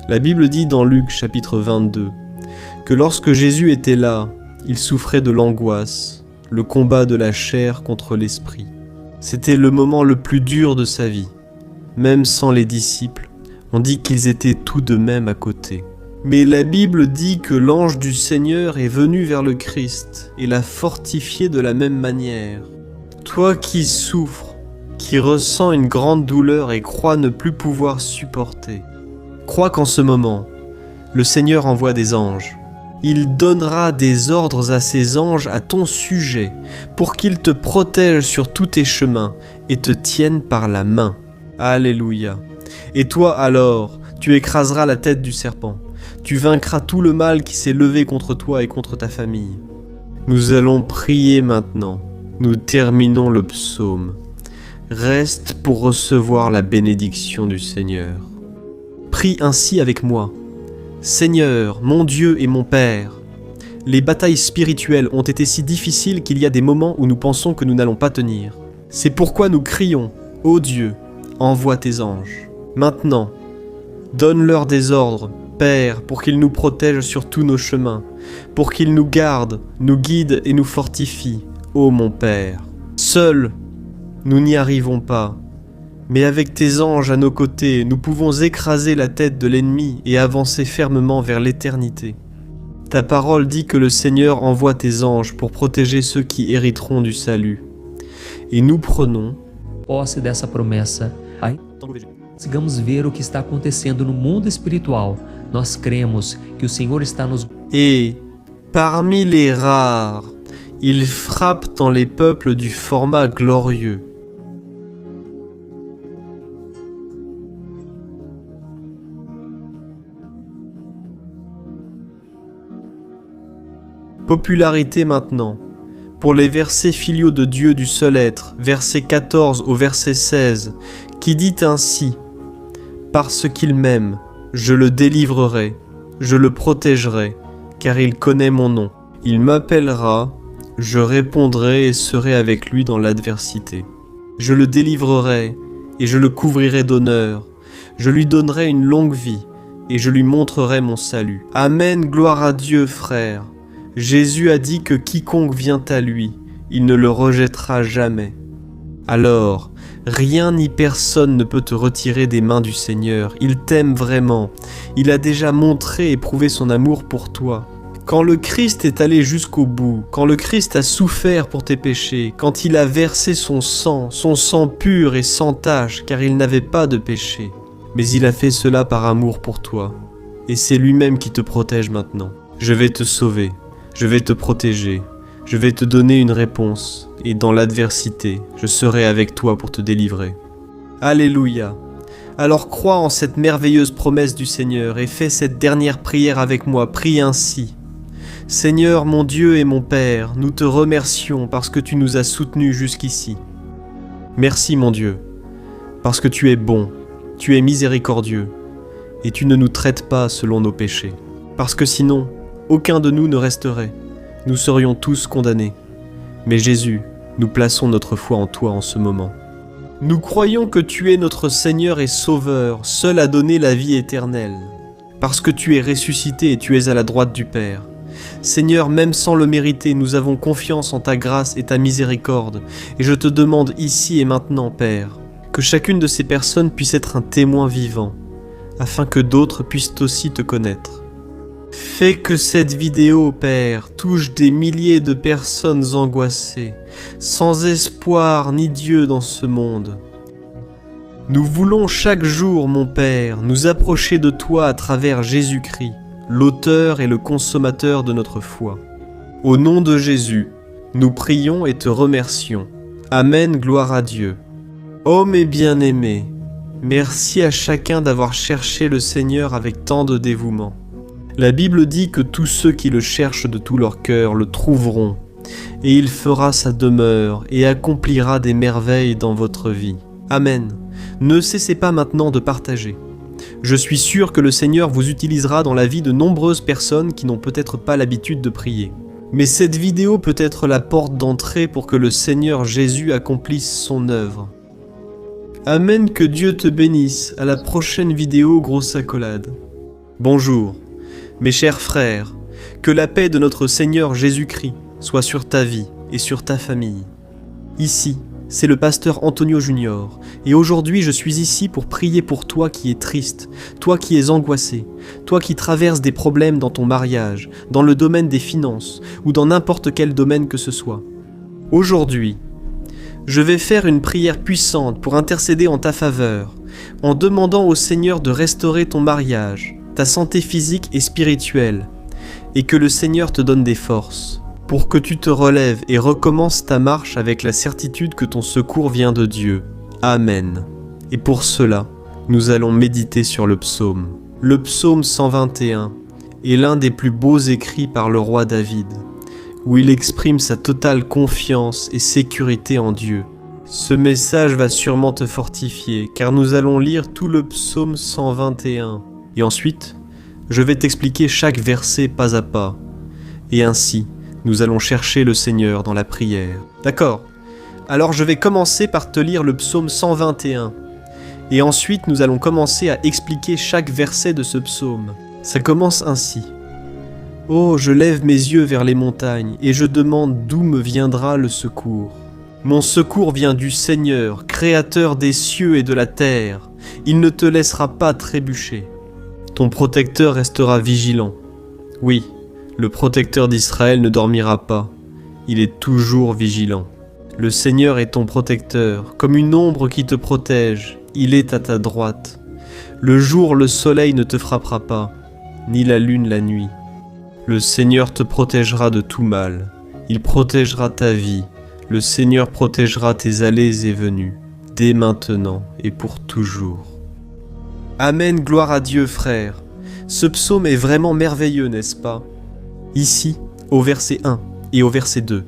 La Bible dit dans Luc chapitre 22 que lorsque Jésus était là, il souffrait de l'angoisse, le combat de la chair contre l'esprit. C'était le moment le plus dur de sa vie. Même sans les disciples, on dit qu'ils étaient tous de même à côté. Mais la Bible dit que l'ange du Seigneur est venu vers le Christ et l'a fortifié de la même manière. Toi qui souffres, qui ressens une grande douleur et crois ne plus pouvoir supporter, crois qu'en ce moment, le Seigneur envoie des anges. Il donnera des ordres à ses anges à ton sujet pour qu'ils te protègent sur tous tes chemins et te tiennent par la main. Alléluia. Et toi alors, tu écraseras la tête du serpent. Tu vaincras tout le mal qui s'est levé contre toi et contre ta famille. Nous allons prier maintenant. Nous terminons le psaume. Reste pour recevoir la bénédiction du Seigneur. Prie ainsi avec moi. Seigneur, mon Dieu et mon Père, les batailles spirituelles ont été si difficiles qu'il y a des moments où nous pensons que nous n'allons pas tenir. C'est pourquoi nous crions, ô Dieu, envoie tes anges. Maintenant, donne-leur des ordres, Père, pour qu'ils nous protègent sur tous nos chemins, pour qu'ils nous gardent, nous guident et nous fortifient, ô mon Père. Seuls, nous n'y arrivons pas. Mais avec tes anges à nos côtés, nous pouvons écraser la tête de l'ennemi et avancer fermement vers l'éternité. Ta parole dit que le Seigneur envoie tes anges pour protéger ceux qui hériteront du salut. Et nous prenons Posse dessa promessa. Aí, sigamos ver o que está acontecendo no mundo espiritual. Nós cremos que o Senhor está nos... et, parmi les rares, il frappe dans les peuples du format glorieux. Popularité maintenant, pour les versets filiaux de Dieu du seul être, verset 14 au verset 16, qui dit ainsi « Parce qu'il m'aime, je le délivrerai, je le protégerai, car il connaît mon nom. Il m'appellera, je répondrai et serai avec lui dans l'adversité. Je le délivrerai et je le couvrirai d'honneur, je lui donnerai une longue vie et je lui montrerai mon salut. Amen, gloire à Dieu, frère. Jésus a dit que quiconque vient à lui, il ne le rejettera jamais. Alors, rien ni personne ne peut te retirer des mains du Seigneur. Il t'aime vraiment. Il a déjà montré et prouvé son amour pour toi. Quand le Christ est allé jusqu'au bout, quand le Christ a souffert pour tes péchés, quand il a versé son sang pur et sans tache, car il n'avait pas de péché, mais il a fait cela par amour pour toi. Et c'est lui-même qui te protège maintenant. Je vais te sauver. Je vais te protéger, je vais te donner une réponse, et dans l'adversité, je serai avec toi pour te délivrer. Alléluia. Alors crois en cette merveilleuse promesse du Seigneur et fais cette dernière prière avec moi, prie ainsi. Seigneur mon Dieu et mon Père, nous te remercions parce que tu nous as soutenus jusqu'ici. Merci mon Dieu, parce que tu es bon, tu es miséricordieux, et tu ne nous traites pas selon nos péchés. Parce que sinon, aucun de nous ne resterait, nous serions tous condamnés. Mais Jésus, nous plaçons notre foi en toi en ce moment. Nous croyons que tu es notre Seigneur et Sauveur, seul à donner la vie éternelle, parce que tu es ressuscité et tu es à la droite du Père. Seigneur, même sans le mériter, nous avons confiance en ta grâce et ta miséricorde, et je te demande ici et maintenant, Père, que chacune de ces personnes puisse être un témoin vivant, afin que d'autres puissent aussi te connaître. Fais que cette vidéo, Père, touche des milliers de personnes angoissées, sans espoir ni Dieu dans ce monde. Nous voulons chaque jour, mon Père, nous approcher de toi à travers Jésus-Christ, l'auteur et le consommateur de notre foi. Au nom de Jésus, nous prions et te remercions. Amen, gloire à Dieu. Ô mes bien-aimés, merci à chacun d'avoir cherché le Seigneur avec tant de dévouement. La Bible dit que tous ceux qui le cherchent de tout leur cœur le trouveront, et il fera sa demeure et accomplira des merveilles dans votre vie. Amen. Ne cessez pas maintenant de partager. Je suis sûr que le Seigneur vous utilisera dans la vie de nombreuses personnes qui n'ont peut-être pas l'habitude de prier. Mais cette vidéo peut être la porte d'entrée pour que le Seigneur Jésus accomplisse son œuvre. Amen, que Dieu te bénisse. À la prochaine vidéo, grosse accolade. Bonjour. Mes chers frères, que la paix de notre Seigneur Jésus-Christ soit sur ta vie et sur ta famille. Ici, c'est le pasteur Antonio Junior, et aujourd'hui je suis ici pour prier pour toi qui es triste, toi qui es angoissé, toi qui traverses des problèmes dans ton mariage, dans le domaine des finances ou dans n'importe quel domaine que ce soit. Aujourd'hui, je vais faire une prière puissante pour intercéder en ta faveur, en demandant au Seigneur de restaurer ton mariage, ta santé physique et spirituelle, et que le Seigneur te donne des forces, pour que tu te relèves et recommences ta marche avec la certitude que ton secours vient de Dieu. Amen. Et pour cela, nous allons méditer sur le psaume. Le psaume 121 est l'un des plus beaux écrits par le roi David, où il exprime sa totale confiance et sécurité en Dieu. Ce message va sûrement te fortifier, car nous allons lire tout le psaume 121. Et ensuite, je vais t'expliquer chaque verset pas à pas. Et ainsi, nous allons chercher le Seigneur dans la prière. D'accord? Alors je vais commencer par te lire le psaume 121. Et ensuite, nous allons commencer à expliquer chaque verset de ce psaume. Ça commence ainsi. « Oh, je lève mes yeux vers les montagnes, et je demande d'où me viendra le secours. Mon secours vient du Seigneur, créateur des cieux et de la terre. Il ne te laissera pas trébucher. Ton protecteur restera vigilant. Oui, le protecteur d'Israël ne dormira pas. Il est toujours vigilant. Le Seigneur est ton protecteur, comme une ombre qui te protège. Il est à ta droite. Le jour, le soleil ne te frappera pas, ni la lune la nuit. Le Seigneur te protégera de tout mal. Il protégera ta vie. Le Seigneur protégera tes allées et venues, dès maintenant et pour toujours. Amen, gloire à Dieu, frère. Ce psaume est vraiment merveilleux, n'est-ce pas? Ici, au verset 1 et au verset 2,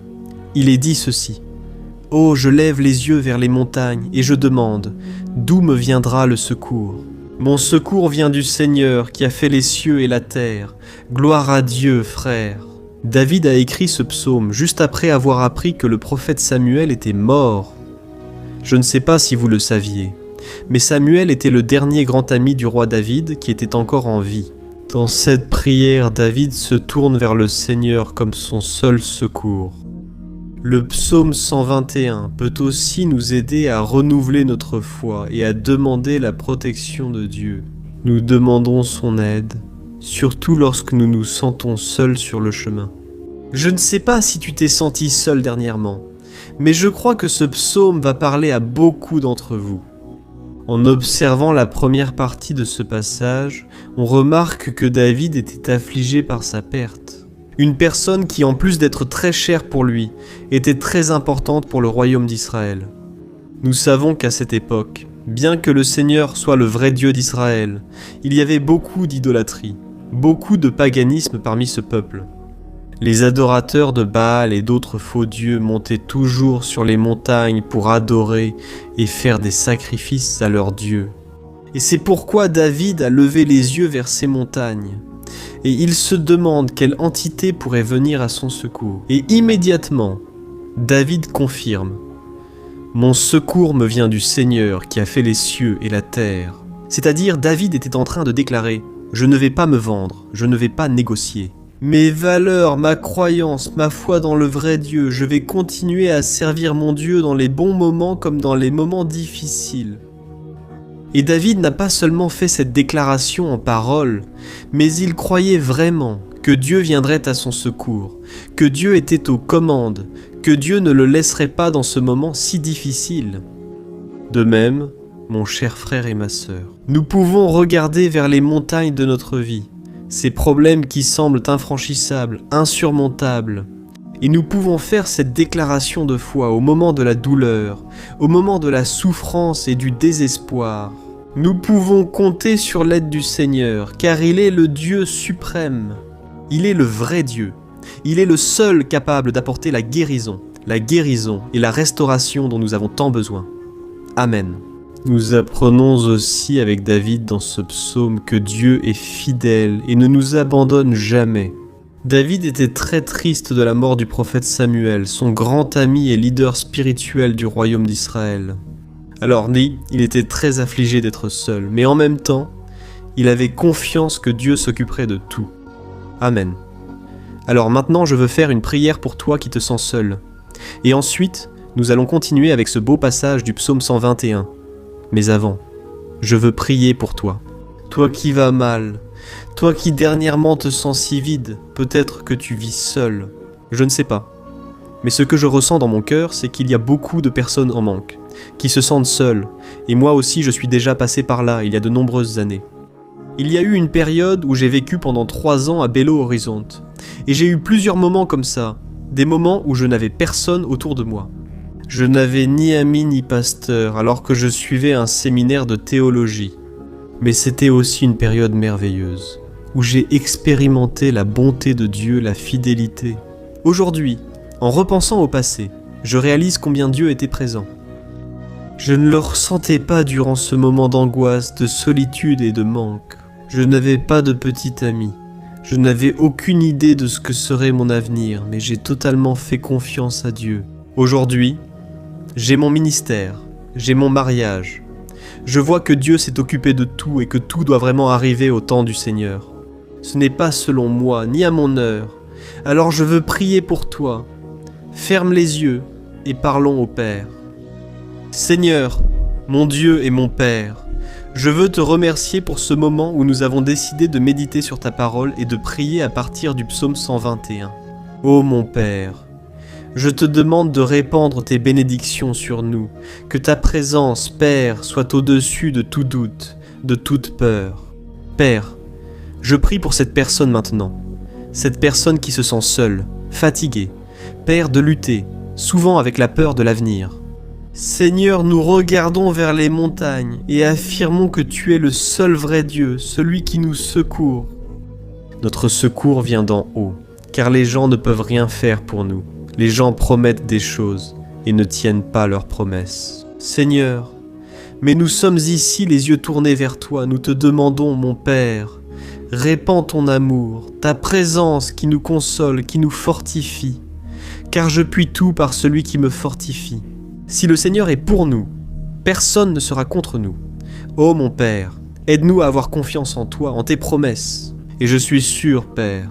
il est dit ceci. « Oh, je lève les yeux vers les montagnes et je demande, d'où me viendra le secours? Mon secours vient du Seigneur qui a fait les cieux et la terre. Gloire à Dieu, frère. » David a écrit ce psaume juste après avoir appris que le prophète Samuel était mort. Je ne sais pas si vous le saviez, mais Samuel était le dernier grand ami du roi David qui était encore en vie. Dans cette prière, David se tourne vers le Seigneur comme son seul secours. Le psaume 121 peut aussi nous aider à renouveler notre foi et à demander la protection de Dieu. Nous demandons son aide, surtout lorsque nous nous sentons seuls sur le chemin. Je ne sais pas si tu t'es senti seul dernièrement, mais je crois que ce psaume va parler à beaucoup d'entre vous. En observant la première partie de ce passage, on remarque que David était affligé par sa perte. Une personne qui, en plus d'être très chère pour lui, était très importante pour le royaume d'Israël. Nous savons qu'à cette époque, Bien que le Seigneur soit le vrai Dieu d'Israël, il y avait beaucoup d'idolâtrie, beaucoup de paganisme parmi ce peuple. Les adorateurs de Baal et d'autres faux dieux montaient toujours sur les montagnes pour adorer et faire des sacrifices à leurs dieux. Et c'est pourquoi David a levé les yeux vers ces montagnes. Et il se demande quelle entité pourrait venir à son secours. Et immédiatement, David confirme : « Mon secours me vient du Seigneur qui a fait les cieux et la terre. » C'est-à-dire, David était en train de déclarer : « Je ne vais pas me vendre, je ne vais pas négocier. Mes valeurs, ma croyance, ma foi dans le vrai Dieu, je vais continuer à servir mon Dieu dans les bons moments comme dans les moments difficiles. » Et David n'a pas seulement fait cette déclaration en paroles, mais il croyait vraiment que Dieu viendrait à son secours, que Dieu était aux commandes, que Dieu ne le laisserait pas dans ce moment si difficile. De même, mon cher frère et ma sœur, nous pouvons regarder vers les montagnes de notre vie, ces problèmes qui semblent infranchissables, insurmontables, et nous pouvons faire cette déclaration de foi au moment de la douleur, au moment de la souffrance et du désespoir. Nous pouvons compter sur l'aide du Seigneur, car il est le Dieu suprême. Il est le vrai Dieu. Il est le seul capable d'apporter la guérison et la restauration dont nous avons tant besoin. Amen. Nous apprenons aussi avec David dans ce psaume que Dieu est fidèle et ne nous abandonne jamais. David était très triste de la mort du prophète Samuel, son grand ami et leader spirituel du royaume d'Israël. Alors oui, il était très affligé d'être seul, mais en même temps, il avait confiance que Dieu s'occuperait de tout. Amen. Alors maintenant, je veux faire une prière pour toi qui te sens seul. Et ensuite, nous allons continuer avec ce beau passage du psaume 121. Mais avant, je veux prier pour toi. Toi qui vas mal, toi qui dernièrement te sens si vide, peut-être que tu vis seul. Je ne sais pas. Mais ce que je ressens dans mon cœur, c'est qu'il y a beaucoup de personnes en manque, qui se sentent seules, et moi aussi je suis déjà passé par là il y a de nombreuses années. Il y a eu une période où j'ai vécu pendant 3 ans à Belo Horizonte, et j'ai eu plusieurs moments comme ça, des moments où je n'avais personne autour de moi. Je n'avais ni ami ni pasteur alors que je suivais un séminaire de théologie. Mais c'était aussi une période merveilleuse, où j'ai expérimenté la bonté de Dieu, la fidélité. Aujourd'hui, en repensant au passé, je réalise combien Dieu était présent. Je ne le ressentais pas durant ce moment d'angoisse, de solitude et de manque. Je n'avais pas de petit ami. Je n'avais aucune idée de ce que serait mon avenir, mais j'ai totalement fait confiance à Dieu. Aujourd'hui, j'ai mon ministère, j'ai mon mariage. Je vois que Dieu s'est occupé de tout et que tout doit vraiment arriver au temps du Seigneur. Ce n'est pas selon moi, ni à mon heure. Alors je veux prier pour toi. Ferme les yeux et parlons au Père. Seigneur, mon Dieu et mon Père, je veux te remercier pour ce moment où nous avons décidé de méditer sur ta parole et de prier à partir du psaume 121. Ô mon Père, je te demande de répandre tes bénédictions sur nous, que ta présence, Père, soit au-dessus de tout doute, de toute peur. Père, je prie pour cette personne maintenant, cette personne qui se sent seule, fatiguée, Père, de lutter, souvent avec la peur de l'avenir. Seigneur, nous regardons vers les montagnes et affirmons que tu es le seul vrai Dieu, celui qui nous secourt. Notre secours vient d'en haut, car les gens ne peuvent rien faire pour nous. Les gens promettent des choses et ne tiennent pas leurs promesses. Seigneur, mais nous sommes ici les yeux tournés vers toi, nous te demandons, mon Père, répands ton amour, ta présence qui nous console, qui nous fortifie, car je puis tout par celui qui me fortifie. Si le Seigneur est pour nous, personne ne sera contre nous. Ô mon Père, aide-nous à avoir confiance en toi, en tes promesses. Et je suis sûr, Père,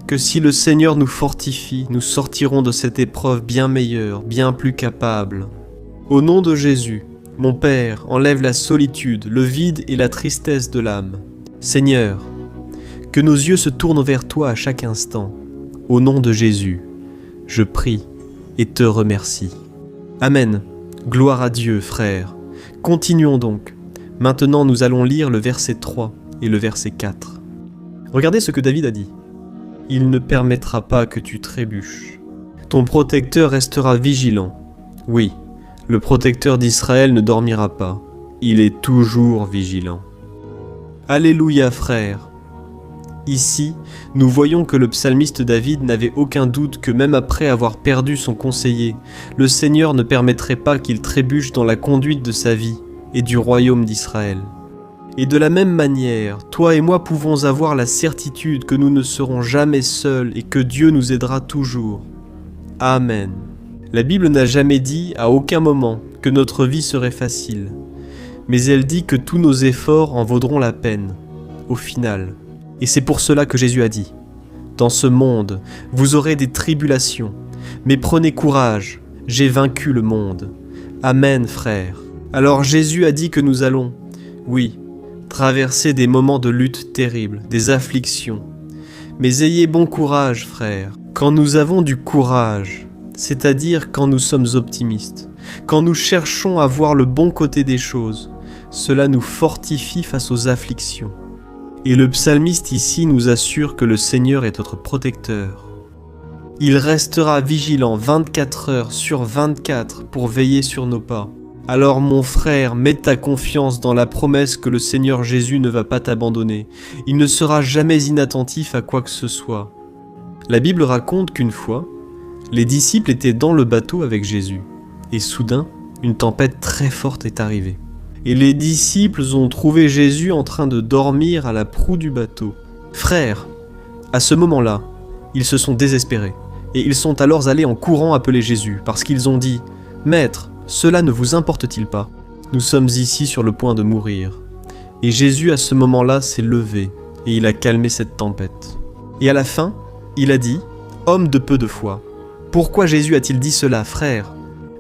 que si le Seigneur nous fortifie, nous sortirons de cette épreuve bien meilleure, bien plus capable. Au nom de Jésus, mon Père, enlève la solitude, le vide et la tristesse de l'âme. Seigneur, que nos yeux se tournent vers toi à chaque instant. Au nom de Jésus, je prie et te remercie. Amen. Gloire à Dieu, frères. Continuons donc. Maintenant, nous allons lire le verset 3 et le verset 4. Regardez ce que David a dit. « Il ne permettra pas que tu trébuches. Ton protecteur restera vigilant. Oui, le protecteur d'Israël ne dormira pas. il est toujours vigilant. Alléluia, frères. Ici, nous voyons que le psalmiste David n'avait aucun doute que même après avoir perdu son conseiller, le Seigneur ne permettrait pas qu'il trébuche dans la conduite de sa vie et du royaume d'Israël. Et de la même manière, toi et moi pouvons avoir la certitude que nous ne serons jamais seuls et que Dieu nous aidera toujours. Amen. La Bible n'a jamais dit, à aucun moment, que notre vie serait facile, mais elle dit que tous nos efforts en vaudront la peine, au final. Et c'est pour cela que Jésus a dit, « Dans ce monde, vous aurez des tribulations, mais prenez courage, j'ai vaincu le monde. » Amen, frères. Alors Jésus a dit que nous allons, oui, traverser des moments de lutte terribles, des afflictions. Mais ayez bon courage, frères. Quand nous avons du courage, c'est-à-dire quand nous sommes optimistes, quand nous cherchons à voir le bon côté des choses, cela nous fortifie face aux afflictions. Et le psalmiste ici nous assure que le Seigneur est notre protecteur. Il restera vigilant 24 heures sur 24 pour veiller sur nos pas. Alors mon frère, mets ta confiance dans la promesse que le Seigneur Jésus ne va pas t'abandonner. Il ne sera jamais inattentif à quoi que ce soit. La Bible raconte qu'une fois, les disciples étaient dans le bateau avec Jésus. Et soudain, une tempête très forte est arrivée. Et les disciples ont trouvé Jésus en train de dormir à la proue du bateau. Frères, à ce moment-là, ils se sont désespérés. Et ils sont alors allés en courant appeler Jésus, parce qu'ils ont dit « Maître, cela ne vous importe-t-il pas? Nous sommes ici sur le point de mourir. » Et Jésus à ce moment-là s'est levé, et il a calmé cette tempête. Et à la fin, il a dit « Homme de peu de foi, pourquoi Jésus a-t-il dit cela, frères ?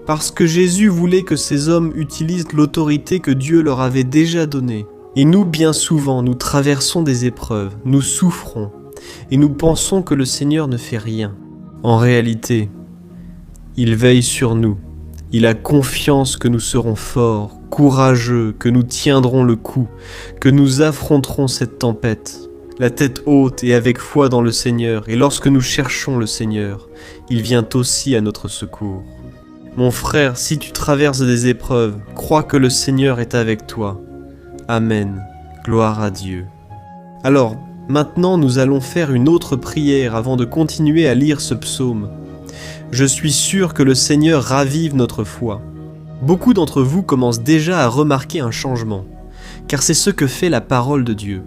Parce que Jésus voulait que ces hommes utilisent l'autorité que Dieu leur avait déjà donnée. Et nous, bien souvent, nous traversons des épreuves, nous souffrons, et nous pensons que le Seigneur ne fait rien. En réalité, il veille sur nous. Il a confiance que nous serons forts, courageux, que nous tiendrons le coup, que nous affronterons cette tempête. La tête haute et avec foi dans le Seigneur, et lorsque nous cherchons le Seigneur, il vient aussi à notre secours. Mon frère, si tu traverses des épreuves, crois que le Seigneur est avec toi. Amen. Gloire à Dieu. Alors, maintenant nous allons faire une autre prière avant de continuer à lire ce psaume. Je suis sûr que le Seigneur ravive notre foi. Beaucoup d'entre vous commencent déjà à remarquer un changement, car c'est ce que fait la parole de Dieu.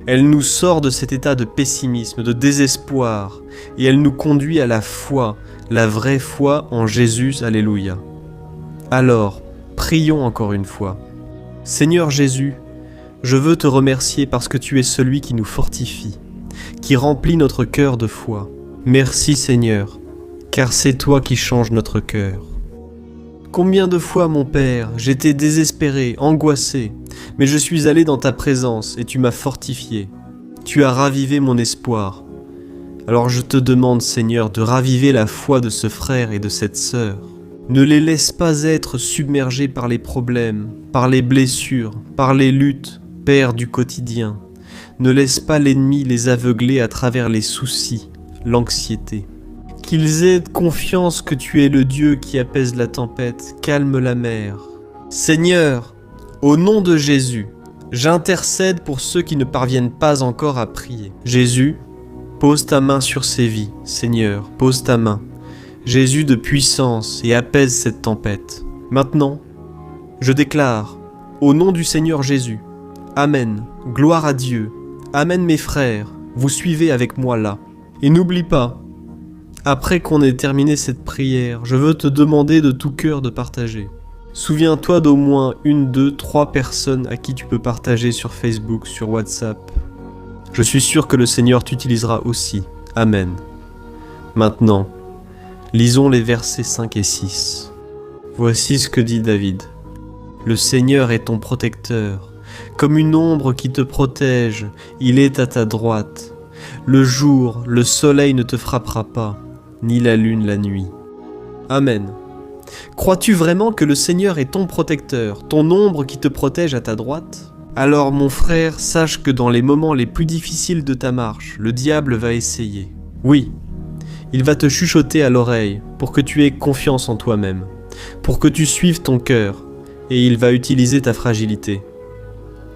Elle nous sort de cet état de pessimisme, de désespoir, et elle nous conduit à la foi, la vraie foi en Jésus, alléluia. Alors, prions encore une fois. Seigneur Jésus, je veux te remercier parce que tu es celui qui nous fortifie, qui remplit notre cœur de foi. Merci Seigneur, car c'est toi qui changes notre cœur. Combien de fois, mon Père, j'étais désespéré, angoissé, mais je suis allé dans ta présence et tu m'as fortifié. Tu as ravivé mon espoir. Alors je te demande, Seigneur, de raviver la foi de ce frère et de cette sœur. Ne les laisse pas être submergés par les problèmes, par les blessures, par les luttes, Père du quotidien. Ne laisse pas l'ennemi les aveugler à travers les soucis, l'anxiété. Qu'ils aient confiance que tu es le Dieu qui apaise la tempête, calme la mer. Seigneur, au nom de Jésus, j'intercède pour ceux qui ne parviennent pas encore à prier. Jésus, pose ta main sur ces vies, Seigneur, pose ta main. Jésus de puissance et apaise cette tempête. Maintenant, je déclare, au nom du Seigneur Jésus, Amen, gloire à Dieu. Amen mes frères, vous suivez avec moi là. Et n'oublie pas, après qu'on ait terminé cette prière, je veux te demander de tout cœur de partager. Souviens-toi d'au moins 1, 2, 3 personnes à qui tu peux partager sur Facebook, sur WhatsApp. Je suis sûr que le Seigneur t'utilisera aussi. Amen. Maintenant, lisons les versets 5 et 6. Voici ce que dit David. Le Seigneur est ton protecteur. Comme une ombre qui te protège, il est à ta droite. Le jour, le soleil ne te frappera pas, ni la lune la nuit. Amen. Crois-tu vraiment que le Seigneur est ton protecteur, ton ombre qui te protège à ta droite ? Alors mon frère, sache que dans les moments les plus difficiles de ta marche, le diable va essayer. Oui, il va te chuchoter à l'oreille pour que tu aies confiance en toi-même, pour que tu suives ton cœur, et il va utiliser ta fragilité.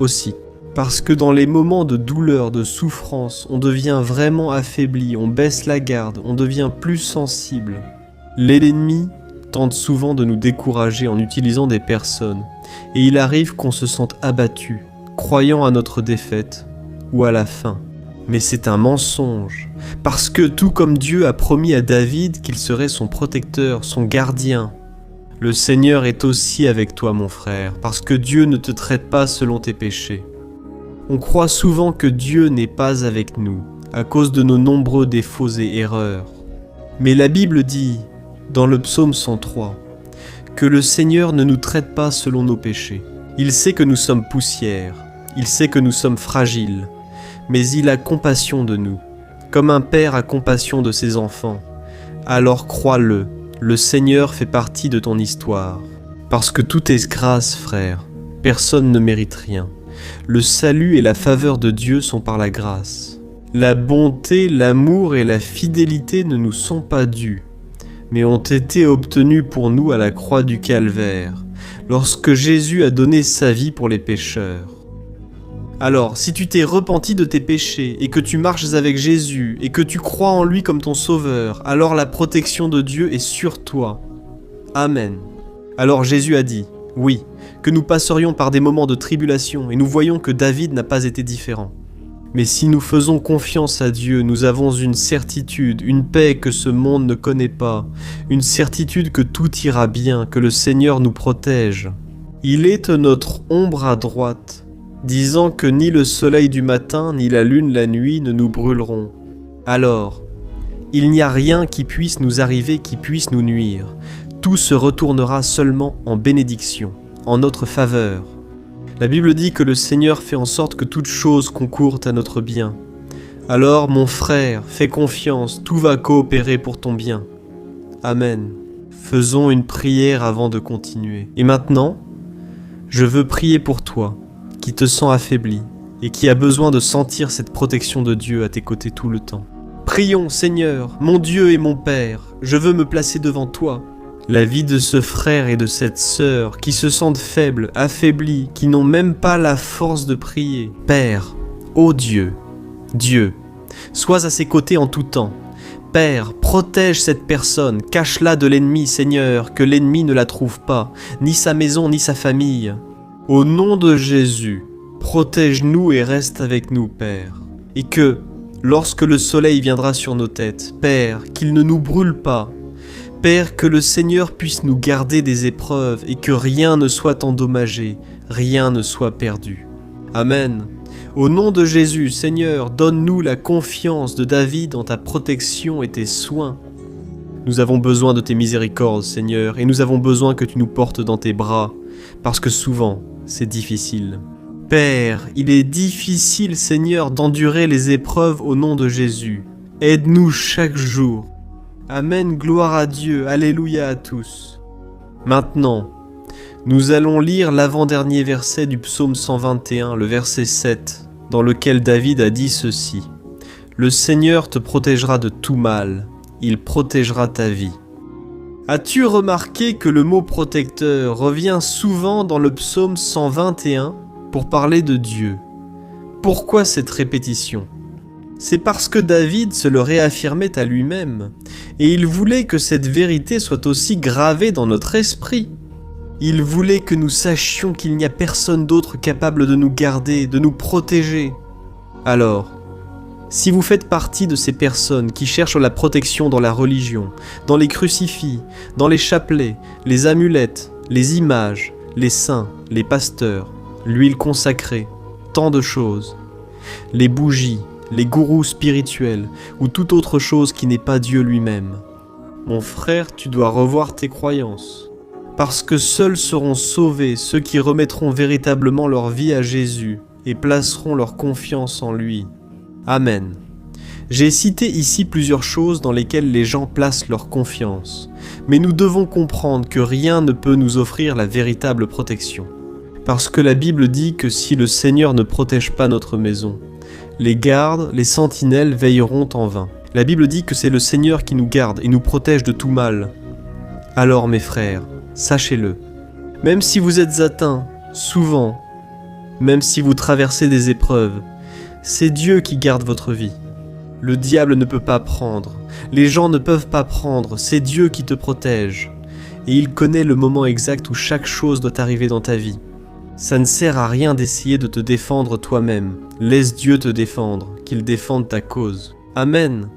Aussi, parce que dans les moments de douleur, de souffrance, on devient vraiment affaibli, on baisse la garde, on devient plus sensible. L'ennemi tente souvent de nous décourager en utilisant des personnes, et il arrive qu'on se sente abattu, croyant à notre défaite ou à la fin. Mais c'est un mensonge, parce que tout comme Dieu a promis à David qu'il serait son protecteur, son gardien, le Seigneur est aussi avec toi mon frère, parce que Dieu ne te traite pas selon tes péchés. On croit souvent que Dieu n'est pas avec nous, à cause de nos nombreux défauts et erreurs. Mais la Bible dit, dans le psaume 103, que le Seigneur ne nous traite pas selon nos péchés. Il sait que nous sommes poussière, il sait que nous sommes fragiles, mais il a compassion de nous, comme un père a compassion de ses enfants. Alors crois-le, le Seigneur fait partie de ton histoire. Parce que tout est grâce, frère, personne ne mérite rien. Le salut et la faveur de Dieu sont par la grâce. La bonté, l'amour et la fidélité ne nous sont pas dus, mais ont été obtenus pour nous à la croix du Calvaire, lorsque Jésus a donné sa vie pour les pécheurs. Alors, si tu t'es repenti de tes péchés, et que tu marches avec Jésus, et que tu crois en lui comme ton sauveur, alors la protection de Dieu est sur toi. Amen. Alors Jésus a dit, oui, que nous passerions par des moments de tribulation, et nous voyons que David n'a pas été différent. Mais si nous faisons confiance à Dieu, nous avons une certitude, une paix que ce monde ne connaît pas, une certitude que tout ira bien, que le Seigneur nous protège. Il est notre ombre à droite, disant que ni le soleil du matin, ni la lune la nuit ne nous brûleront. Alors, il n'y a rien qui puisse nous arriver, qui puisse nous nuire. Tout se retournera seulement en bénédiction, en notre faveur. La Bible dit que le Seigneur fait en sorte que toute chose concourt à notre bien. Alors, mon frère, fais confiance, tout va coopérer pour ton bien. Amen. Faisons une prière avant de continuer. Et maintenant, je veux prier pour toi, qui te sens affaibli et qui a besoin de sentir cette protection de Dieu à tes côtés tout le temps. Prions, Seigneur, mon Dieu et mon Père, je veux me placer devant toi. La vie de ce frère et de cette sœur qui se sentent faibles, affaiblis, qui n'ont même pas la force de prier. Père, ô Dieu, sois à ses côtés en tout temps. Père, protège cette personne, cache-la de l'ennemi, Seigneur, que l'ennemi ne la trouve pas, ni sa maison, ni sa famille. Au nom de Jésus, protège-nous et reste avec nous, Père. Et que, lorsque le soleil viendra sur nos têtes, Père, qu'il ne nous brûle pas. Père, que le Seigneur puisse nous garder des épreuves et que rien ne soit endommagé, rien ne soit perdu. Amen. Au nom de Jésus, Seigneur, donne-nous la confiance de David en ta protection et tes soins. Nous avons besoin de tes miséricordes, Seigneur, et nous avons besoin que tu nous portes dans tes bras, parce que souvent, c'est difficile. Père, il est difficile, Seigneur, d'endurer les épreuves au nom de Jésus. Aide-nous chaque jour. Amen, gloire à Dieu, alléluia à tous. Maintenant, nous allons lire l'avant-dernier verset du psaume 121, le verset 7, dans lequel David a dit ceci. « Le Seigneur te protégera de tout mal, il protégera ta vie. » As-tu remarqué que le mot protecteur revient souvent dans le psaume 121 pour parler de Dieu? Pourquoi cette répétition? C'est parce que David se le réaffirmait à lui-même, et il voulait que cette vérité soit aussi gravée dans notre esprit. Il voulait que nous sachions qu'il n'y a personne d'autre capable de nous garder, de nous protéger. Alors, si vous faites partie de ces personnes qui cherchent la protection dans la religion, dans les crucifix, dans les chapelets, les amulettes, les images, les saints, les pasteurs, l'huile consacrée, tant de choses, les bougies, les gourous spirituels ou toute autre chose qui n'est pas Dieu lui-même. Mon frère, tu dois revoir tes croyances, parce que seuls seront sauvés ceux qui remettront véritablement leur vie à Jésus et placeront leur confiance en lui. Amen. J'ai cité ici plusieurs choses dans lesquelles les gens placent leur confiance, mais nous devons comprendre que rien ne peut nous offrir la véritable protection, parce que la Bible dit que si le Seigneur ne protège pas notre maison, les gardes, les sentinelles veilleront en vain. La Bible dit que c'est le Seigneur qui nous garde et nous protège de tout mal. Alors mes frères, sachez-le, Même si vous êtes atteint, souvent, même si vous traversez des épreuves, c'est Dieu qui garde votre vie. Le diable ne peut pas prendre, les gens ne peuvent pas prendre, c'est Dieu qui te protège. Et il connaît le moment exact où chaque chose doit arriver dans ta vie. Ça ne sert à rien d'essayer de te défendre toi-même. Laisse Dieu te défendre, qu'il défende ta cause. Amen.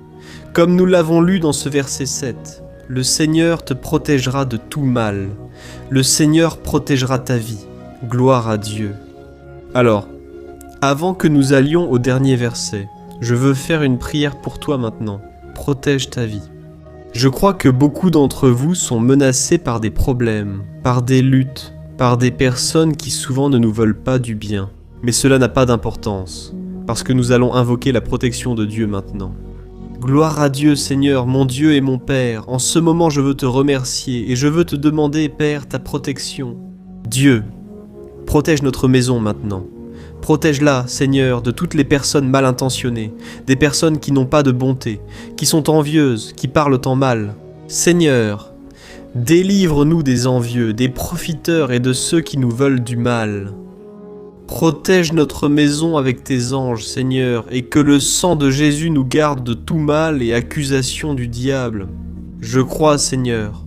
Comme nous l'avons lu dans ce verset 7, le Seigneur te protégera de tout mal. Le Seigneur protégera ta vie. Gloire à Dieu. Alors, avant que nous allions au dernier verset, je veux faire une prière pour toi maintenant. Protège ta vie. Je crois que beaucoup d'entre vous sont menacés par des problèmes, par des luttes, par des personnes qui souvent ne nous veulent pas du bien. Mais cela n'a pas d'importance, parce que nous allons invoquer la protection de Dieu maintenant. Gloire à Dieu, Seigneur, mon Dieu et mon Père. En ce moment, je veux te remercier et je veux te demander, Père, ta protection. Dieu, protège notre maison maintenant. Protège-la, Seigneur, de toutes les personnes mal intentionnées, des personnes qui n'ont pas de bonté, qui sont envieuses, qui parlent en mal. Seigneur, délivre-nous des envieux, des profiteurs et de ceux qui nous veulent du mal. Protège notre maison avec tes anges, Seigneur, et que le sang de Jésus nous garde de tout mal et accusation du diable. Je crois, Seigneur,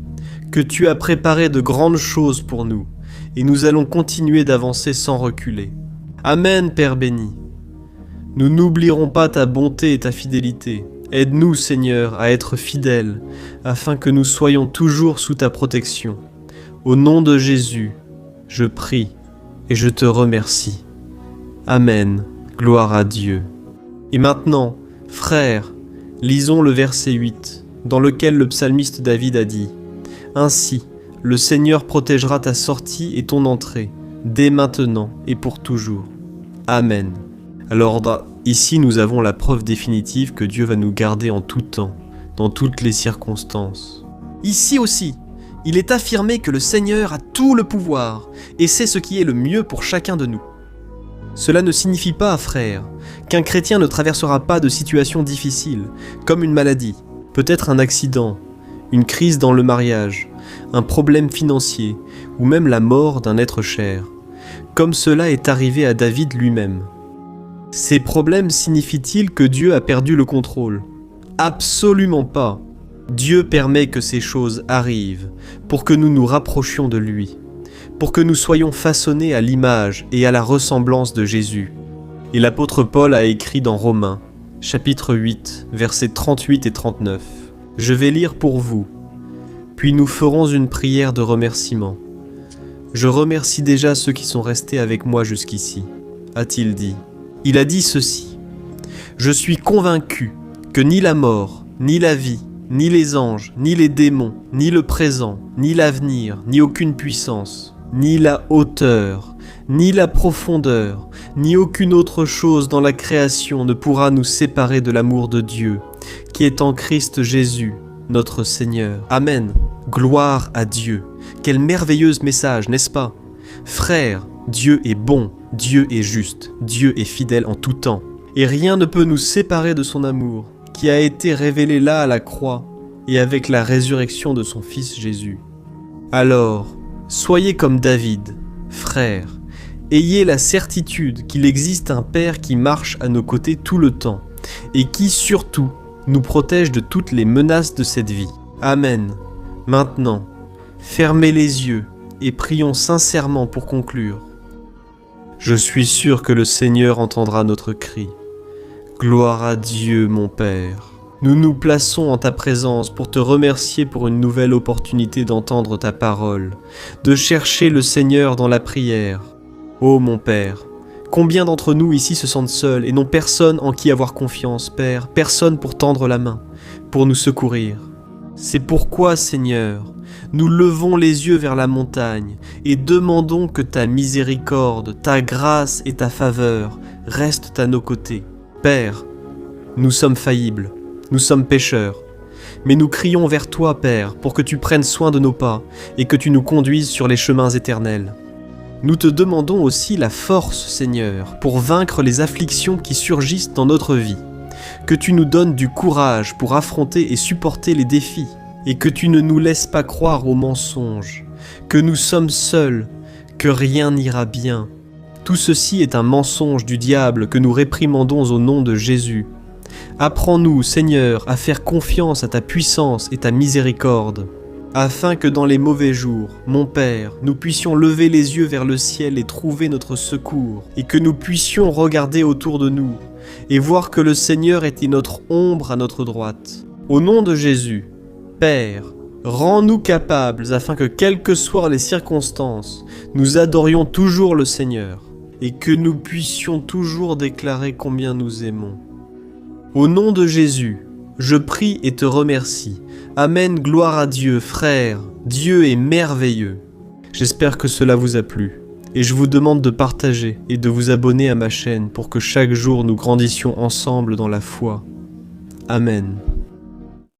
que tu as préparé de grandes choses pour nous, et nous allons continuer d'avancer sans reculer. Amen, Père béni. Nous n'oublierons pas ta bonté et ta fidélité. Aide-nous, Seigneur, à être fidèles, afin que nous soyons toujours sous ta protection. Au nom de Jésus, je prie et je te remercie. Amen. Gloire à Dieu. Et maintenant, frères, lisons le verset 8, dans lequel le psalmiste David a dit « Ainsi, le Seigneur protégera ta sortie et ton entrée, dès maintenant et pour toujours. Amen. » Alors ici nous avons la preuve définitive que Dieu va nous garder en tout temps, dans toutes les circonstances. Ici aussi, il est affirmé que le Seigneur a tout le pouvoir et sait ce qui est le mieux pour chacun de nous. Cela ne signifie pas, frère, qu'un chrétien ne traversera pas de situations difficiles, comme une maladie, peut-être un accident, une crise dans le mariage, un problème financier ou même la mort d'un être cher, comme cela est arrivé à David lui-même. Ces problèmes signifient-ils que Dieu a perdu le contrôle ? Absolument pas. Dieu permet que ces choses arrivent pour que nous nous rapprochions de lui, pour que nous soyons façonnés à l'image et à la ressemblance de Jésus. Et l'apôtre Paul a écrit dans Romains, chapitre 8, versets 38 et 39. Je vais lire pour vous, puis nous ferons une prière de remerciement. Je remercie déjà ceux qui sont restés avec moi jusqu'ici, a-t-il dit. Il a dit ceci. Je suis convaincu que ni la mort, ni la vie, ni les anges, ni les démons, ni le présent, ni l'avenir, ni aucune puissance, ni la hauteur, ni la profondeur, ni aucune autre chose dans la création ne pourra nous séparer de l'amour de Dieu, qui est en Christ Jésus, notre Seigneur. Amen. Gloire à Dieu. Quel merveilleux message, n'est-ce pas ? Frères, Dieu est bon, Dieu est juste, Dieu est fidèle en tout temps. Et rien ne peut nous séparer de son amour, qui a été révélé là à la croix et avec la résurrection de son Fils Jésus. Alors, soyez comme David, frères, ayez la certitude qu'il existe un Père qui marche à nos côtés tout le temps et qui, surtout, nous protège de toutes les menaces de cette vie. Amen. Maintenant, fermez les yeux et prions sincèrement pour conclure. Je suis sûr que le Seigneur entendra notre cri. Gloire à Dieu, mon Père. Nous nous plaçons en ta présence pour te remercier pour une nouvelle opportunité d'entendre ta parole, de chercher le Seigneur dans la prière. Ô mon Père, combien d'entre nous ici se sentent seuls et n'ont personne en qui avoir confiance, Père, personne pour tendre la main, pour nous secourir. C'est pourquoi, Seigneur, nous levons les yeux vers la montagne et demandons que ta miséricorde, ta grâce et ta faveur restent à nos côtés. Père, nous sommes faillibles, nous sommes pécheurs, mais nous crions vers toi, Père, pour que tu prennes soin de nos pas et que tu nous conduises sur les chemins éternels. Nous te demandons aussi la force, Seigneur, pour vaincre les afflictions qui surgissent dans notre vie, que tu nous donnes du courage pour affronter et supporter les défis, et que tu ne nous laisses pas croire aux mensonges, que nous sommes seuls, que rien n'ira bien. Tout ceci est un mensonge du diable que nous réprimandons au nom de Jésus. Apprends-nous, Seigneur, à faire confiance à ta puissance et ta miséricorde, afin que dans les mauvais jours, mon Père, nous puissions lever les yeux vers le ciel et trouver notre secours, et que nous puissions regarder autour de nous, et voir que le Seigneur était notre ombre à notre droite. Au nom de Jésus, Père, rends-nous capables afin que, quelles que soient les circonstances, nous adorions toujours le Seigneur, et que nous puissions toujours déclarer combien nous aimons. Au nom de Jésus, je prie et te remercie. Amen, gloire à Dieu, frères, Dieu est merveilleux. J'espère que cela vous a plu, et je vous demande de partager et de vous abonner à ma chaîne pour que chaque jour nous grandissions ensemble dans la foi. Amen.